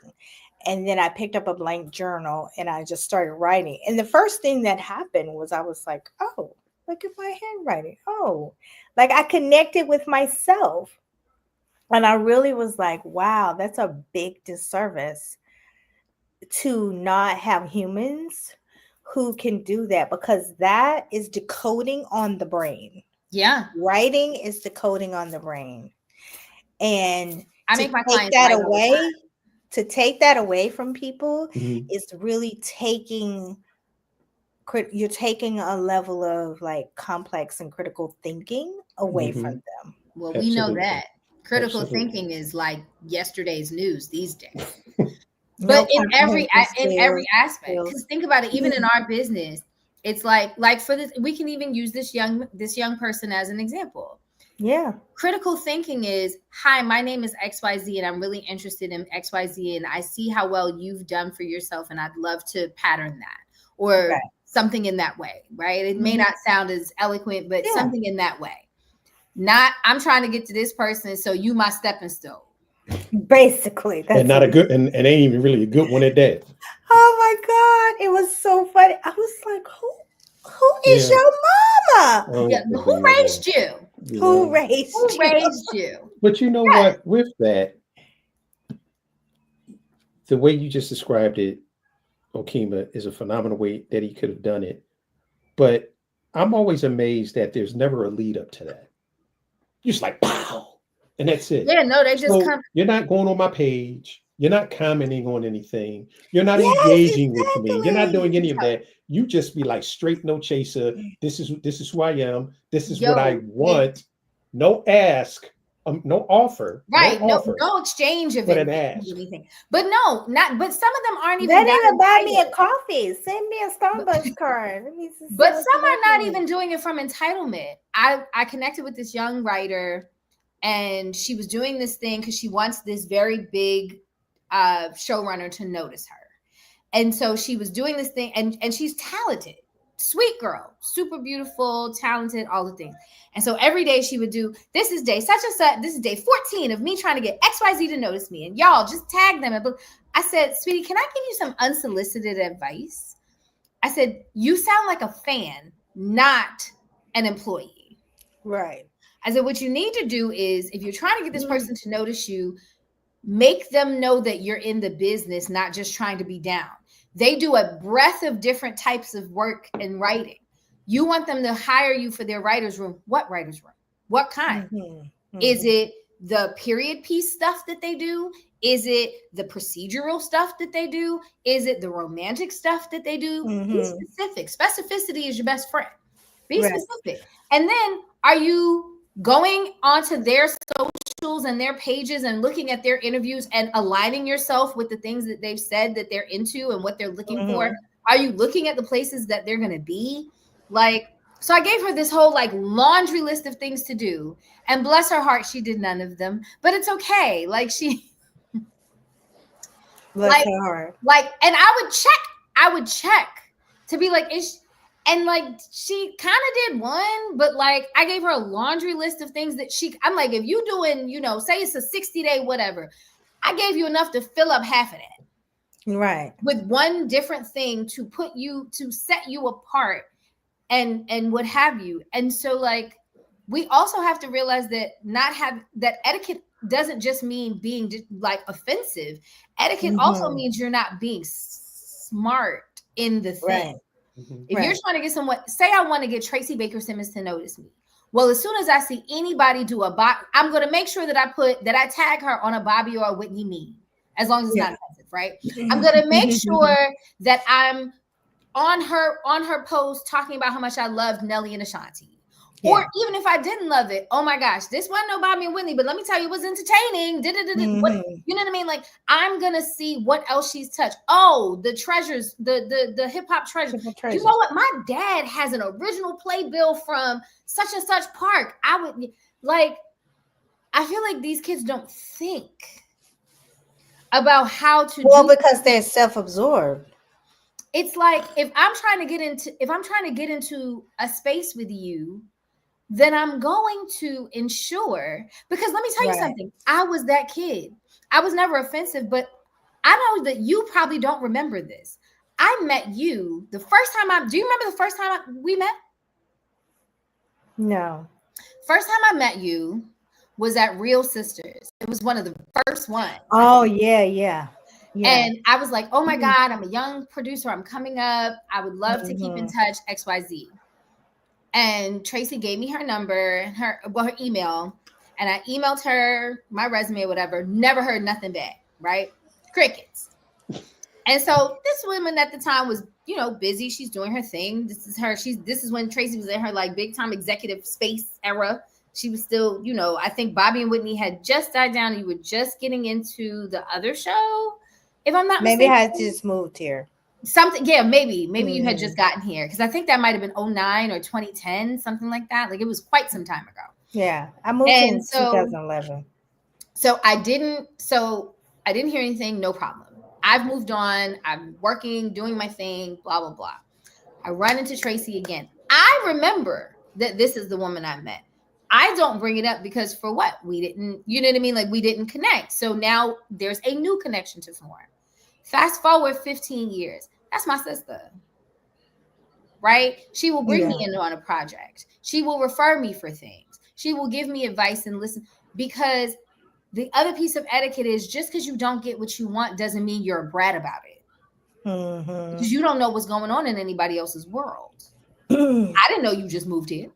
S2: And then I picked up a blank journal and I just started writing. And the first thing that happened was I was like, oh, look at my handwriting. Oh, like I connected with myself. And I really was like, wow, that's a big disservice to not have humans who can do that, because that is decoding on the brain.
S3: Yeah.
S2: Writing is decoding on the brain. And
S3: I make my
S2: take
S3: clients
S2: that
S3: write all the
S2: away.
S3: time.
S2: To take that away from people
S1: Mhm.
S2: is really you're taking a level of like complex and critical thinking away from
S1: Mhm.
S2: them.
S3: Well, we know
S1: Absolutely.
S3: that critical
S1: Absolutely.
S3: thinking is like yesterday's news these days.
S2: No
S3: But in every
S2: comprehension
S3: aspect,
S2: skills.
S3: because think about it, even in our business, it's like for this, we can even use this young person as an example.
S2: Yeah.
S3: Critical thinking is, hi, my name is XYZ and I'm really interested in XYZ and I see how well you've done for yourself and I'd love to pattern that or
S2: Right.
S3: something in that way, right? It may not sound as eloquent, but something in that way. Not, I'm trying to get to this person, so you my stepping stone.
S2: Basically, that's
S1: And not a good, and ain't even really a good one at that.
S2: Oh my God, it was so funny. I was like, who is your mama?
S3: Yeah, who raised you?
S2: Who raised
S3: Who raised you?
S1: But you know what? With that, the way you just described it, Okema, is a phenomenal way that he could have done it. But I'm always amazed that there's never a lead up to that. You're just like, pow, and that's it.
S3: Yeah, no, they just come.
S1: You're not going on my page. You're not commenting on anything. You're not
S2: Yes,
S1: engaging with me. You're not
S2: exactly.
S1: doing any of that. You just be like straight, no chaser. This is who I am. This is what I want. No ask. No offer.
S3: Right.
S1: No offer.
S3: No exchange of
S1: But an ask.
S3: anything. But no, not. But some of them aren't even.
S2: They didn't even buy me a coffee. Send me a Starbucks card.
S3: But some are not even doing it from entitlement. I connected with this young writer, and she was doing this thing because she wants this very big showrunner to notice her. And so she was doing this thing, and she's talented, sweet girl, super beautiful, talented, all the things. And so every day she would do, this is day such and such, this is day 14 of me trying to get XYZ to notice me. And y'all just tag them. I said, sweetie, can I give you some unsolicited advice? I said, you sound like a fan, not an employee.
S2: Right.
S3: I said, what you need to do is, if you're trying to get this person to notice you, make them know that you're in the business, not just trying to be down. They do a breadth of different types of work and writing. You want them to hire you for their writer's room. What writer's room? What kind? Is it the period piece stuff that they do? Is it the procedural stuff that they do? Is it the romantic stuff that they do? Be specific. Specificity is your best friend. Be specific. And then are you going onto their socials and their pages and looking at their interviews and aligning yourself with the things that they've said that they're into and what they're looking for? Are you looking at the places that they're going to be? Like, so I gave her this whole like laundry list of things to do, and bless her heart, she did none of them, but it's okay. Like bless her heart. Like, and I would check to be like, and like, she kind of did one, but like, I gave her a laundry list of things that I'm like, if you doing, say it's a 60-day, whatever, I gave you enough to fill up half of that.
S2: Right.
S3: With one different thing to set you apart and what have you. And so like, we also have to realize that that etiquette doesn't just mean being like offensive. Etiquette also means you're not being smart in the thing. Right. If you're trying to get someone, say I want to get Tracey Baker-Simmons to notice me. Well, as soon as I see anybody do I'm going to make sure that I tag her on a Bobby or a Whitney meme, as long as it's not offensive, right? I'm going to make sure that I'm on her post talking about how much I loved Nelly and Ashanti. Yeah. Or even if I didn't love it, oh my gosh, this wasn't no Bobby and Whitney, but let me tell you, it was entertaining. You know what I mean? Like, I'm gonna see what else she's touched. Oh, the treasures, the hip hop treasures. You know what? My dad has an original playbill from such and such park. I feel like these kids don't think about how to.
S2: Well, because they're self-absorbed.
S3: It's like if I'm trying to get into a space with you, then I'm going to ensure, because let me tell you something. I was that kid. I was never offensive, but I know that you probably don't remember this. I met you the first time do you remember the first time we met?
S2: No.
S3: First time I met you was at Real Sisters. It was one of the first ones.
S2: Oh, yeah. Yeah.
S3: And I was like, oh my God, I'm a young producer. I'm coming up. I would love to keep in touch, XYZ. And Tracey gave me her number, her email. And I emailed her my resume or whatever, never heard nothing back, right? Crickets. And so this woman at the time was, busy. She's doing her thing. This is her. This is when Tracey was in her like big time executive space era. She was still, I think Bobby and Whitney had just died down. And you were just getting into the other show. If I'm not
S2: maybe
S3: mistaken.
S2: I just moved here.
S3: Something, yeah, maybe you had just gotten here. Because I think that might have been 2009 or 2010, something like that. Like it was quite some time ago.
S2: Yeah. I moved in 2011.
S3: So I didn't hear anything, no problem. I've moved on. I'm working, doing my thing, blah, blah, blah. I run into Tracey again. I remember that this is the woman I met. I don't bring it up because for what? We didn't, you know what I mean? Like we didn't connect. So now there's a new connection to form. Fast forward 15 years. That's my sister. Right? She will bring me in on a project. She will refer me for things. She will give me advice and listen, because the other piece of etiquette is just because you don't get what you want doesn't mean you're a brat about it. Because you don't know what's going on in anybody else's world. I didn't know you just moved here.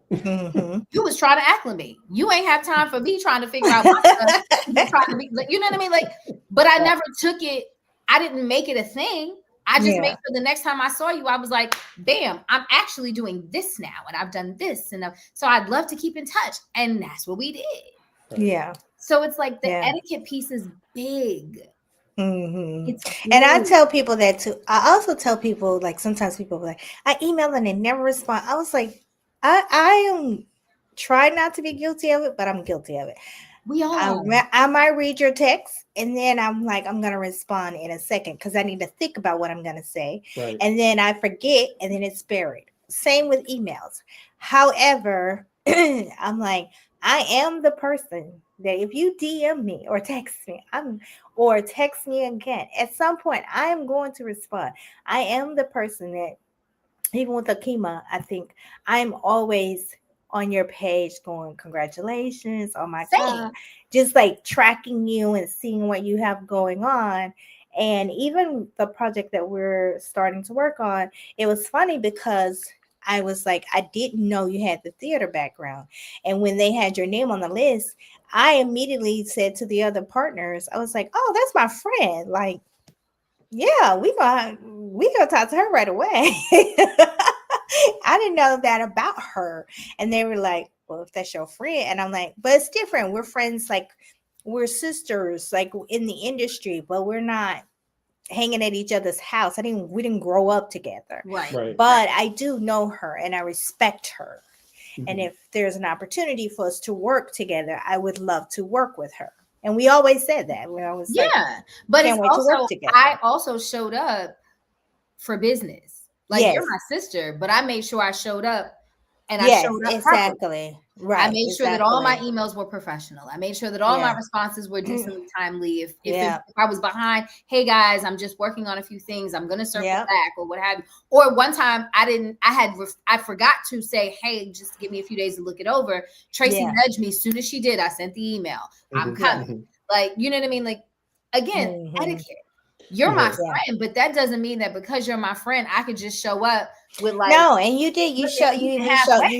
S3: You was trying to acclimate. You ain't have time for me trying to figure out my stuff. Trying to be, you know what I mean? Like, but I never took it. I didn't make it a thing. I just made sure the next time I saw you, I was like, bam, I'm actually doing this now. And I've done this. And so I'd love to keep in touch. And that's what we did.
S2: Yeah.
S3: So it's like the etiquette piece is big.
S2: And I tell people that too. I also tell people, like, sometimes people are like, I email and they never respond. I was like, I am trying not to be guilty of it, but I'm guilty of it.
S3: We all.
S2: I might read your text and then I'm like, I'm going to respond in a second because I need to think about what I'm going to say.
S1: Right.
S2: And then I forget and then it's buried. Same with emails. However, I'm like, I am the person that if you DM me or text me, or text me again, at some point, I am going to respond. I am the person that, even with Okema, I think I'm always on your page going, congratulations, oh my God, just like tracking you and seeing what you have going on. And even the project that we're starting to work on, it was funny because I was like, I didn't know you had the theater background. And when they had your name on the list, I immediately said to the other partners, I was like, oh, that's my friend. Like, yeah, we gonna talk to her right away. I didn't know that about her. And they were like, well, if that's your friend. And I'm like, but it's different. We're friends, like we're sisters, like in the industry, but we're not hanging at each other's house. We didn't grow up together.
S3: Right.
S2: But I do know her and I respect her. And if there's an opportunity for us to work together, I would love to work with her. And we always said that. We always
S3: but
S2: can't wait to work together.
S3: I also showed up for business. Like you're my sister, but I made sure I showed up and I showed up
S2: exactly. Right.
S3: I made sure that all my emails were professional. I made sure that all my responses were decently timely. If I was behind, hey guys, I'm just working on a few things. I'm going to circle back or what have you. Or one time I forgot to say, hey, just give me a few days to look it over. Tracey nudged me. As soon as she did, I sent the email. I'm coming. Like, you know what I mean? Like, again, etiquette. You're my friend, but that doesn't mean that because you're my friend, I could just show up with like
S2: and you did. You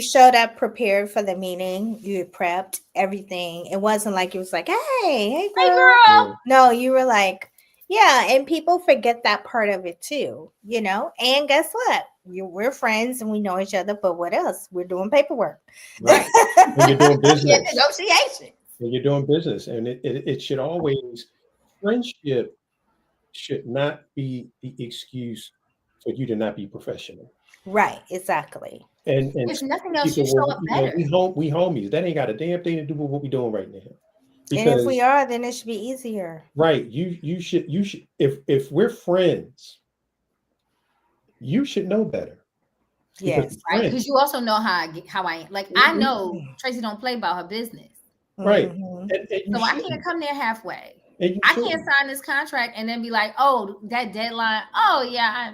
S2: showed up prepared for the meeting. You prepped everything. It wasn't like it was like, hey girl. No, you were like, and people forget that part of it too, you know. And guess what? We're friends and we know each other, but what else? We're doing paperwork.
S1: Right. When you're doing business.
S2: Negotiation.
S1: When you're doing business, and it should always, friendship should not be the excuse for you to not be professional.
S2: Right, exactly.
S1: And
S3: if nothing else, you show up better.
S1: We homies. That ain't got a damn thing to do with what we're doing right now. Because,
S2: and if we are, then it should be easier.
S1: Right. You should if we're friends, you should know better.
S2: Yes,
S3: right. Because you also know how I like. I know Tracey don't play about her business.
S1: Right.
S3: So I can't come there halfway. I can't sign this contract and then be like, oh, that deadline. Oh, yeah,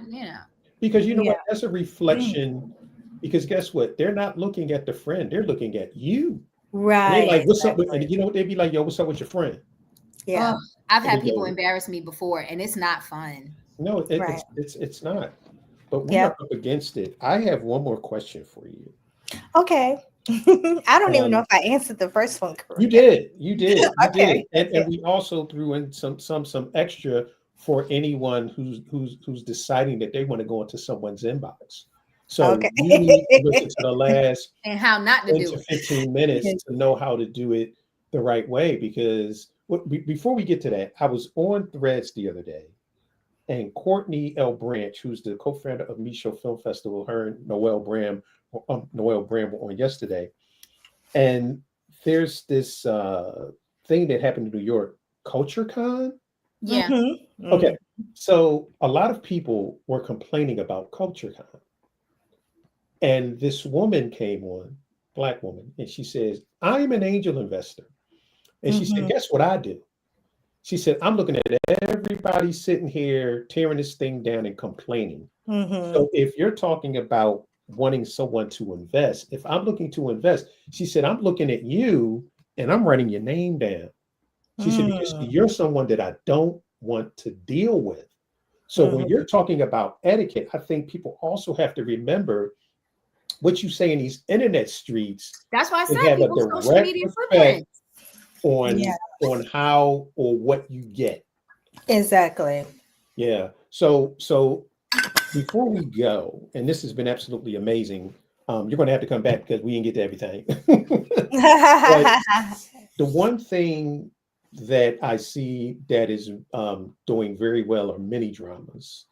S1: Because you know what? That's a reflection. Because guess what? They're not looking at the friend. They're looking at you.
S2: Right.
S1: They're like, what's up with, and you know what? They'd be like, yo, what's up with your friend?
S2: Yeah.
S3: I've had people embarrass me before, and it's not fun.
S1: No, it's not. But we are up against it. I have one more question for you.
S2: Okay. I don't even know
S1: Um,
S2: if I answered the first one
S1: you
S2: correct.
S1: did, you did,
S2: Okay.
S1: and we also threw in some extra for anyone who's deciding that they want to go into someone's inbox. So
S2: Okay.
S1: you need to listen to the last
S3: And how not to
S1: 10
S3: do
S1: to
S3: it.
S1: 15 minutes to know how to do it the right way. Because before we get to that, I was on Threads the other day, and Courtney L. Branch, who's the co-founder of Micho Film Festival, her and Noel Bram were on yesterday. And there's this thing that happened in New York, Culture Con.
S3: Yeah.
S2: Mhm,
S1: Okay,
S2: mhm,
S1: so a lot of people were complaining about Culture Con. And this woman came on, black woman, and she says, I'm an angel investor. And she said,
S2: mhm,
S1: guess what I do? She said, I'm looking at everybody sitting here tearing this thing down and complaining.
S2: mhm,
S1: So if you're talking about wanting someone to invest, if I'm looking to invest, she said, I'm looking at you and I'm writing your name down. She said, because
S2: mm,
S1: you're someone that I don't want to deal with. So when
S2: mhm.
S1: you're talking about etiquette, I think people also have to remember what you say in these internet streets
S3: That's why I
S1: can
S3: said
S1: have a
S3: people's social
S1: direct
S3: media
S1: effect
S3: footprints.
S2: Yeah,
S1: on how or what you get.
S2: exactly.
S1: Yeah. So before we go, and this has been absolutely amazing, you're going to have to come back because we didn't get to everything. But the one thing that I see that is doing very well are mini dramas.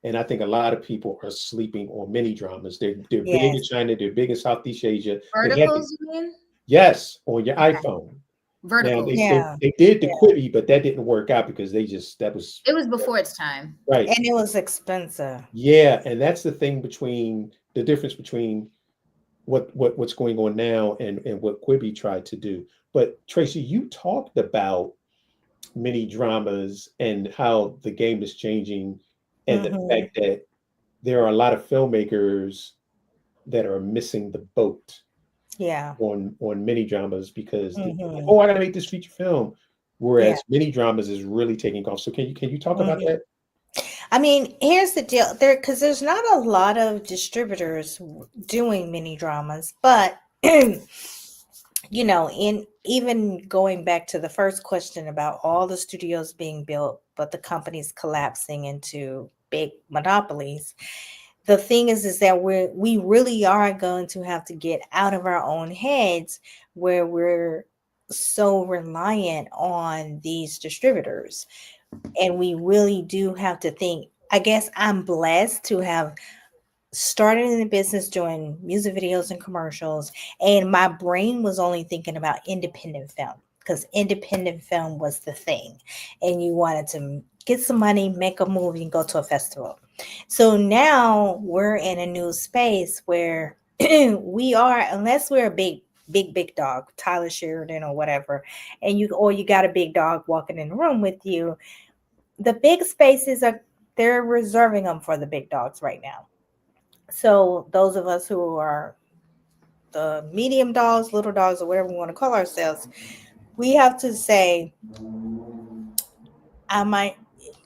S1: And I think a lot of people are sleeping on mini dramas. They're big in
S2: Yes.
S1: China, they're big in Southeast Asia. They had to,
S3: Verticals, you mean?
S1: yes, on your
S3: Okay.
S1: iPhone. Now
S3: Verticals.
S2: Yeah.
S1: they did the
S2: Yeah.
S1: Quibi, but that didn't work out because that was
S3: It was before its time.
S1: right.
S2: And it was expensive.
S1: Yeah, and that's the difference between what's going on now and what Quibi tried to do. But Tracy, you talked about mini dramas and how the game is changing, and the
S2: Mhm.
S1: fact that there are a lot of filmmakers that are missing the boat
S2: Yeah.
S1: on mini dramas because
S2: Mhm.
S1: oh, I got to make this feature film,
S2: Yeah.
S1: whereas mini dramas is really taking off. So can you talk about
S2: Mhm.
S1: that?
S2: I mean, here's the deal. Because there's not a lot of distributors doing mini dramas, but in even going back to the first question about all the studios being built, but the companies collapsing into big monopolies, the thing is that we really are going to have to get out of our own heads where we're so reliant on these distributors, and we really do have to think. I guess I'm blessed to have started in the business doing music videos and commercials, and my brain was only thinking about independent film because independent film was the thing, and you wanted to get some money, make a movie, and go to a festival. So now we're in a new space where we are, unless we're a big dog, Tyler Sheridan or whatever, and you got a big dog walking in the room with you. The big spaces they're reserving them for the big dogs right now. So those of us who are the medium dogs, little dogs, or whatever we want to call ourselves, we have to say, I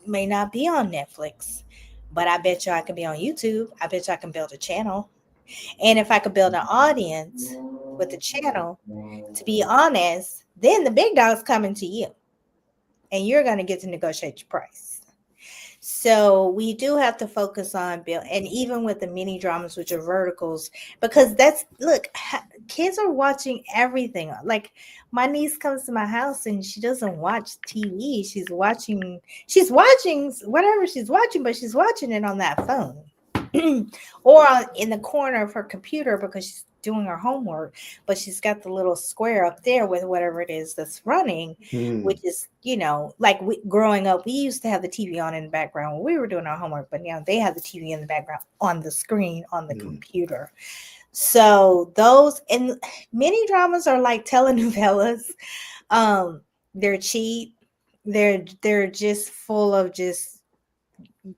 S2: may not be on Netflix, but I bet you I can be on YouTube. I bet you I can build a channel. And if I could build an audience with the channel, to be honest, then the big dog's coming to you and you're going to get to negotiate your price. So we do have to focus on build, and even with the mini dramas, which are verticals, because kids are watching everything. Like my niece comes to my house and she doesn't watch TV. She's watching whatever she's watching, but she's watching it on that phone. Or in the corner of her computer because she's doing her homework, but she's got the little square up there with whatever it is that's running,
S1: Hmm.
S2: which is, like growing up, we used to have the TV on in the background when we were doing our homework, but now they have the TV in the background on the screen on the
S1: Hmm.
S2: computer. So those and mini dramas are like telenovelas. They're cheap. They're just full of just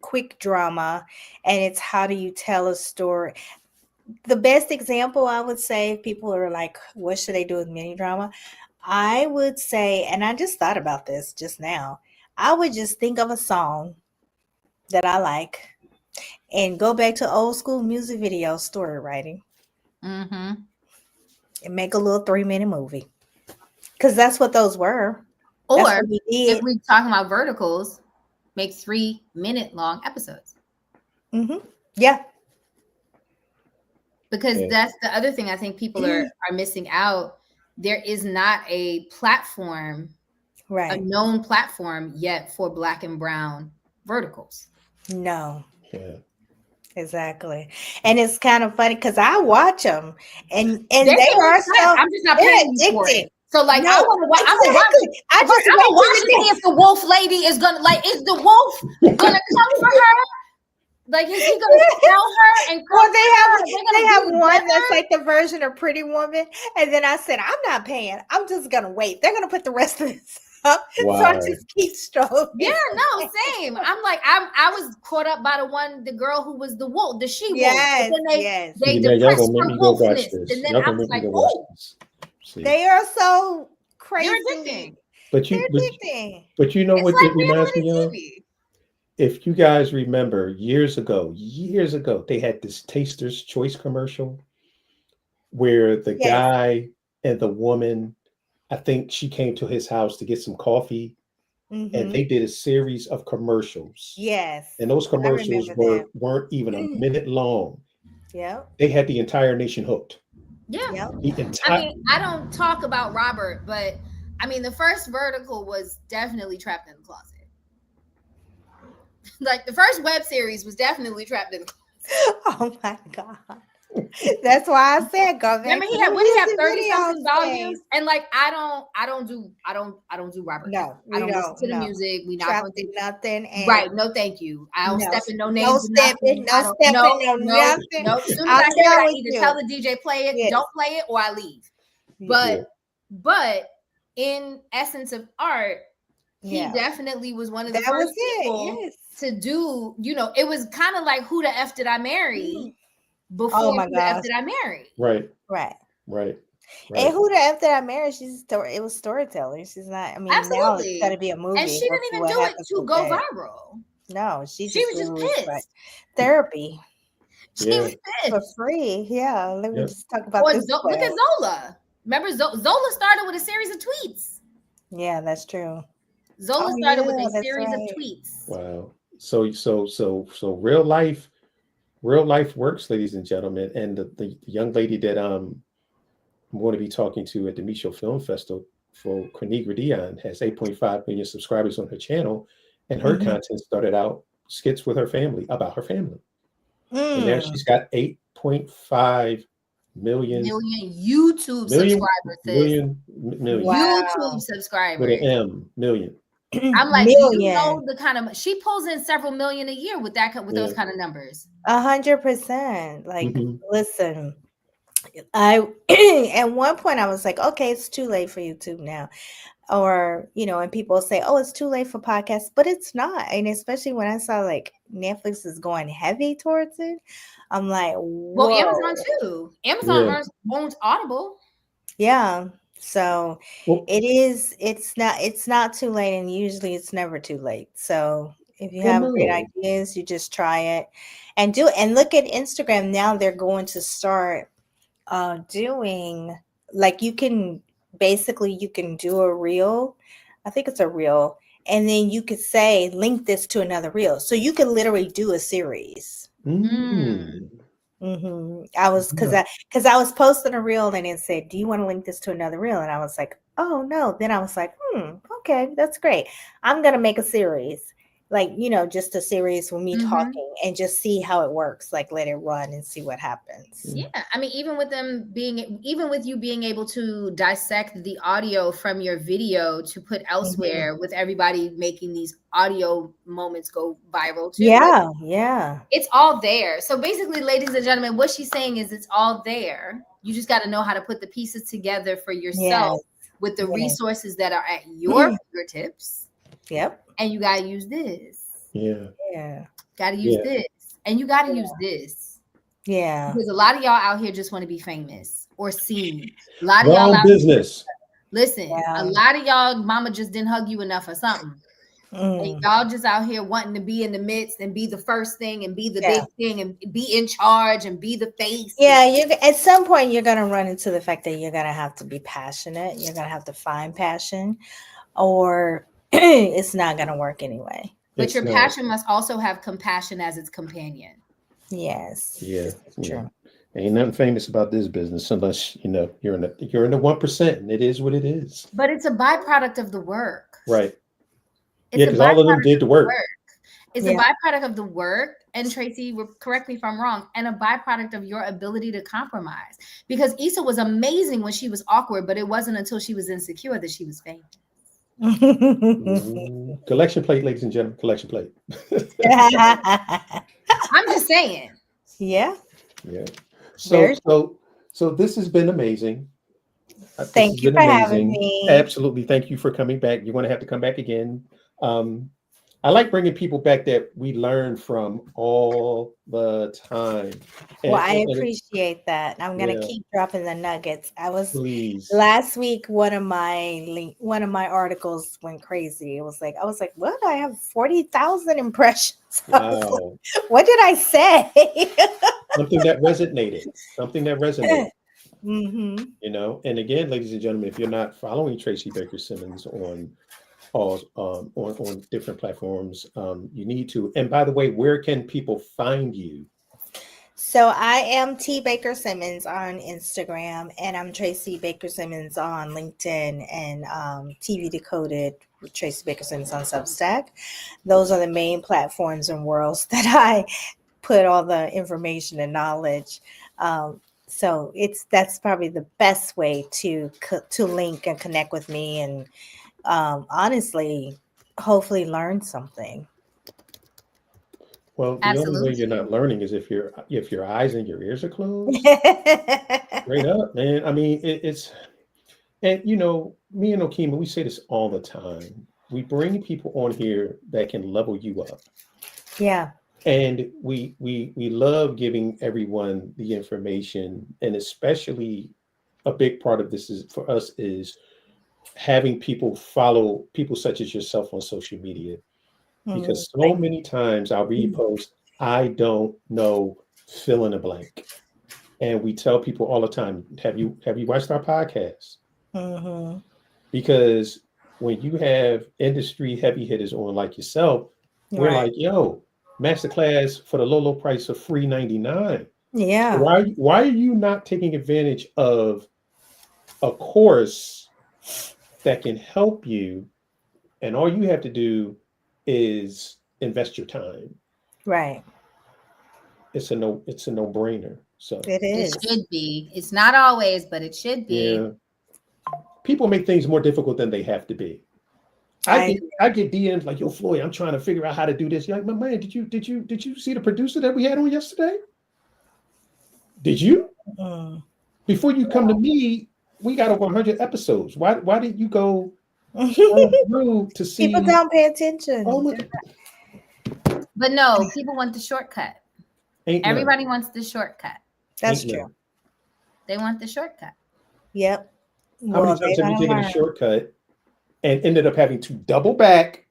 S2: quick drama, and it's how do you tell a story. The best example I would say, if people are like, what should they do with mini drama? I would say, and I just thought about this just now, I would just think of a song that I like and go back to old school music video story writing.
S3: Mm-hmm.
S2: and make a little 3-minute movie. Because that's what those were.
S3: Or
S2: That's what we did.
S3: if we're talking about verticals, make 3-minute long episodes.
S2: Yeah.
S3: Because that's the other thing I think people are missing out. There is not a platform,
S2: Right.
S3: a known platform yet for Black and brown verticals.
S2: No.
S1: Yeah.
S2: Exactly. And it's kind of funny because I watch them and they
S3: are
S2: so
S3: I'm just not paying you for it. So like
S2: no,
S3: I want to watch.
S2: Exactly.
S3: I'm gonna watch to see if the wolf lady is gonna is the wolf gonna come for her? Like is he gonna tell her and
S2: well they have one that's like the version of Pretty Woman, and then I said I'm not paying. I'm just gonna wait. They're gonna put the rest of this up. Wow. So I just keep strolling.
S3: Yeah, no, same. I'm like I was caught up by the girl who was the wolf, the she wolf.
S2: Yes,
S3: they depressed her wolfness, and then I was like, oh.
S2: They are so crazy.
S3: They're addicting.
S1: But you know what
S3: like
S1: it reminds me of? If you guys remember years ago, they had this Taster's Choice commercial where the guy and the woman, I think she came to his house to get some coffee, and they did a series of commercials.
S2: Yes.
S1: And those commercials weren't even a minute long.
S2: Yeah.
S1: They had the entire nation hooked.
S3: Yeah. I mean, I don't talk about Robert, but I mean, the first vertical was definitely Trapped in the Closet. Like the first web series was definitely Trapped in the Closet.
S2: Oh my God. That's why I said go back.
S3: Remember he had 30-something volumes, and like I don't do Robert.
S2: No,
S3: I don't listen to the music. We not
S2: gonna do nothing. And
S3: right? No, thank you. I don't step in no names.
S2: No stepping, nothing.
S3: No. As soon as I hear it, I either tell the DJ play it, don't play it, or I leave. But in essence of art, he definitely was one of the first people to do. You know, it was kind of like Who the F Did I Marry? Before Who the F Did I Marry?
S1: Right.
S2: And Who the F Did I Marry? It was storytelling. She's not. I mean,
S3: absolutely.
S2: Now it's got to be a movie,
S3: and she didn't even do it to go viral.
S2: No, she was just
S3: pissed.
S2: Therapy.
S3: She was pissed
S2: for free. Yeah, let me just talk about this.
S3: Look at Zola. Remember, Zola started with a series of tweets.
S2: Yeah, that's true.
S3: Zola started with a series of tweets.
S1: Wow. So real life works, ladies and gentlemen. And the young lady that I'm going to be talking to at the Micho Film Festival for Quinigra Dion has 8.5 million subscribers on her channel, and her content started out skits with her family about her family. And now she's got 8.5 million
S3: YouTube subscribers.
S1: Million.
S2: Wow.
S3: YouTube subscribers
S1: with an M, million.
S3: I'm like, you know the kind of she pulls in several million a year with those kind of numbers.
S2: 100%. Like, listen, I at one point I was like, okay, it's too late for YouTube now, or and people say, oh, it's too late for podcasts, but it's not. And especially when I saw like Netflix is going heavy towards it, I'm like, whoa.
S3: Well, Amazon too. Amazon owns Audible.
S2: Yeah. So it's not too late, and usually it's never too late. So if you have great ideas, you just try it and do it. And look at Instagram now; they're going to start doing like you can do a reel. I think it's a reel, and then you could say link this to another reel, so you could literally do a series. I was because I was posting a reel and it said, do you want to link this to another reel? And I was like, oh no. Then I was like, okay, that's great. I'm gonna make a series, like just a series with me talking and just see how it works, like let it run and see what happens.
S3: Yeah, I mean, even with you being able to dissect the audio from your video to put elsewhere, with everybody making these audio moments go viral too.
S2: Yeah,
S3: it's all there. So basically, ladies and gentlemen, what she's saying is it's all there. You just got to know how to put the pieces together for yourself with the resources that are at your fingertips.
S2: Yep.
S3: And you gotta use this.
S2: Yeah.
S3: Gotta use this. And you gotta use this.
S2: Yeah.
S3: Because a lot of y'all out here just want to be famous or seen. A lot of
S1: y'all out business.
S3: Listen, a lot of y'all mama just didn't hug you enough or something. And
S2: Mm,
S3: y'all just out here wanting to be in the midst and be the first thing and be the
S2: yeah.
S3: big thing and be in charge and be the face.
S2: Yeah, you at some point you're gonna run into the fact that you're gonna have to be passionate. You're gonna have to find passion, or it's not gonna work anyway.
S3: But
S1: It's
S3: your
S1: not.
S3: passion must also have compassion as its companion.
S2: Yes,
S1: Yeah,
S2: this is
S1: yeah.
S2: true.
S1: Ain't nothing famous about this business unless you're in the 1%, and it is what it is.
S3: But it's a byproduct of the work.
S1: Right.
S3: It's
S1: Yeah,
S3: a
S1: because all of them
S3: byproduct
S1: did the
S3: of
S1: work.
S3: It's
S2: Yeah.
S3: a byproduct of the work. And Tracey, correct me if I'm wrong, and a byproduct of your ability to compromise. Because Issa was amazing when she was awkward, but it wasn't until she was insecure that she was famous.
S1: Ooh. Collection plate, ladies and gentlemen. Collection plate.
S3: I'm just saying.
S2: Yeah.
S1: Yeah.
S2: Very
S1: So this has been amazing. This
S2: Thank
S1: has
S2: you
S1: been
S2: for having
S1: amazing.
S2: me.
S1: Absolutely. Thank you for coming back. You're going to have to come back again. I like bringing people back that we learn from all the time.
S2: Well,
S1: And,
S2: I
S1: and
S2: appreciate that. I'm gonna
S1: yeah,
S2: keep dropping the nuggets. I was
S1: please.
S2: last week. One of my articles went crazy. It was like I was like, "What? I have 40,000 impressions." I was like,
S1: Wow.
S2: what did I say?
S1: Something that resonated. Something that resonated.
S2: Mm-hmm.
S1: And again, ladies and gentlemen, if you're not following Tracey Baker-Simmons on all on different platforms, you need to. And by the way, where can people find you?
S2: So I am T Baker-Simmons on Instagram, and I'm Tracey Baker-Simmons on LinkedIn, and TV Decoded with Tracey Baker-Simmons on Substack. Those are the main platforms and worlds that I put all the information and knowledge. So that's probably the best way to link and connect with me, and honestly, hopefully learn something.
S1: Well, the only way you're
S3: Absolutely.
S1: not learning is if your eyes and your ears are closed. Straight up, man. I mean, it's and me and Okema, we say this all the time. We bring people on here that can level you up.
S2: Yeah.
S1: And we love giving everyone the information, and especially a big part of this is for us is having people follow people such as yourself on social media, because so
S2: Thank
S1: many times I'll read
S2: you.
S1: posts, I don't know, fill in a blank. And we tell people all the time, have you watched our podcast?
S2: Mm-hmm.
S1: Because when you have industry heavy hitters on like yourself, we're
S2: Right.
S1: like, yo, masterclass for the low price of $3.99.
S2: Yeah.
S1: Why are you not taking advantage of a course that can help you, and all you have to do is invest your time?
S2: Right.
S1: It's a no-brainer. So
S2: It
S3: It
S2: is.
S3: should be. It's not always, but it should be.
S1: yeah, people make things more difficult than they have to be. I get DMs like, yo, Floyd, I'm trying to figure out how to do this. You're like, my man, did you see the producer that we had on yesterday? Did you?
S2: Mm.
S1: Before you come to me, we got over 100 episodes. Why did you go through to see?
S2: People don't pay attention.
S1: Oh, my,
S3: But no, people want the shortcut.
S1: ain't none.
S3: Everybody wants the shortcut.
S2: That's
S1: Ain't
S2: true.
S1: none.
S3: They want the shortcut.
S2: Yep.
S1: How many times have you taken a shortcut and ended up having to double back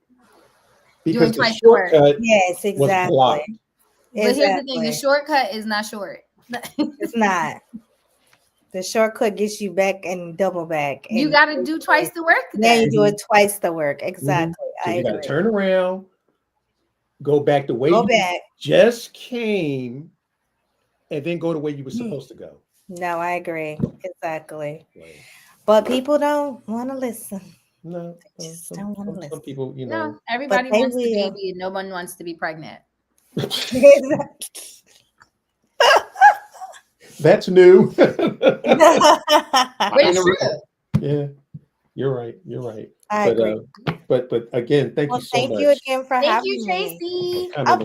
S1: because the shortcut
S2: Yes,
S1: was
S2: exactly.
S1: blocked?
S3: But here's the thing: the shortcut is not short.
S2: It's not. The shortcut gets you back and double back. And
S3: You got to do twice the work.
S2: Now you
S3: Then.
S2: do it twice the work. Exactly.
S1: So
S2: I
S1: you got to
S2: agree.
S1: turn around, go back the way
S2: Go
S1: you
S2: back.
S1: just came, and then go the way you were supposed to go.
S2: No, I agree. Exactly.
S1: Right.
S2: But people don't want to listen.
S1: No,
S2: They just don't want to listen.
S1: some people,
S3: No, everybody
S2: they
S3: wants the
S2: will.
S3: baby, and no one wants to be pregnant.
S1: That's new.
S3: But it's true.
S1: Yeah, you're right. You're right.
S2: I agree.
S1: But again, thank you so much.
S2: Thank you again for
S3: Thank
S2: having
S3: you,
S2: me.
S3: Tracy.
S2: Of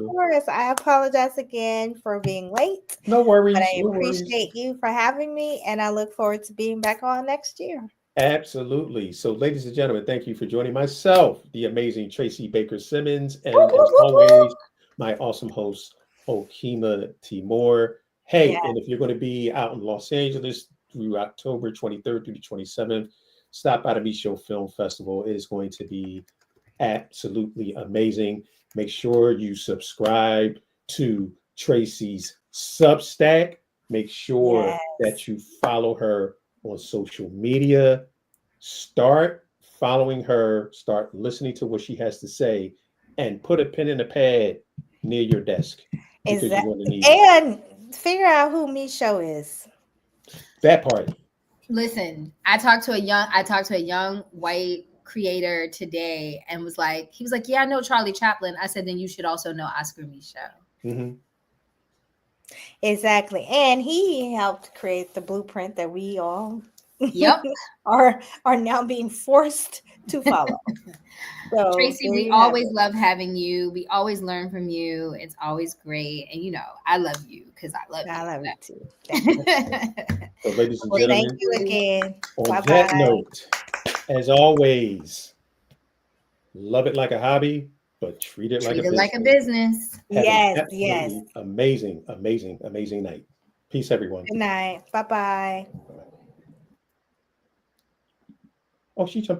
S2: course. I apologize again for being late.
S1: No worries.
S2: But I appreciate you for having me, and I look forward to being back on next year.
S1: Absolutely. So, ladies and gentlemen, thank you for joining myself, the amazing Tracey Baker-Simmons, and as always, my awesome host, Okema T. Hey, and if you're going to be out in Los Angeles through October 23rd through the 27th, stop by the Meet Show Film Festival. It is going to be absolutely amazing. Make sure you subscribe to Tracey's Substack. Make sure that you follow her on social media. Start following her, start listening to what she has to say, and put a pen and a pad near your desk because you're going to need it.
S2: And figure out who Micho is.
S1: That part.
S3: Listen, I talked to a young white creator today and he was like, yeah, I know Charlie Chaplin. I said, then you should also know Oscar Micho.
S1: Mm-hmm.
S2: Exactly. And he helped create the blueprint that we all are now being forced to follow. So
S3: Tracey, we always love having you. We always learn from you. It's always great. And I love you because I love you.
S2: I love you too.
S1: So, ladies and gentlemen,
S2: thank you again.
S1: On that note, as always, love it like a hobby, but treat it like a business.
S2: Yes.
S1: Amazing, amazing, amazing night. Peace, everyone.
S2: Good night. Bye-bye.
S1: Oh, she jumped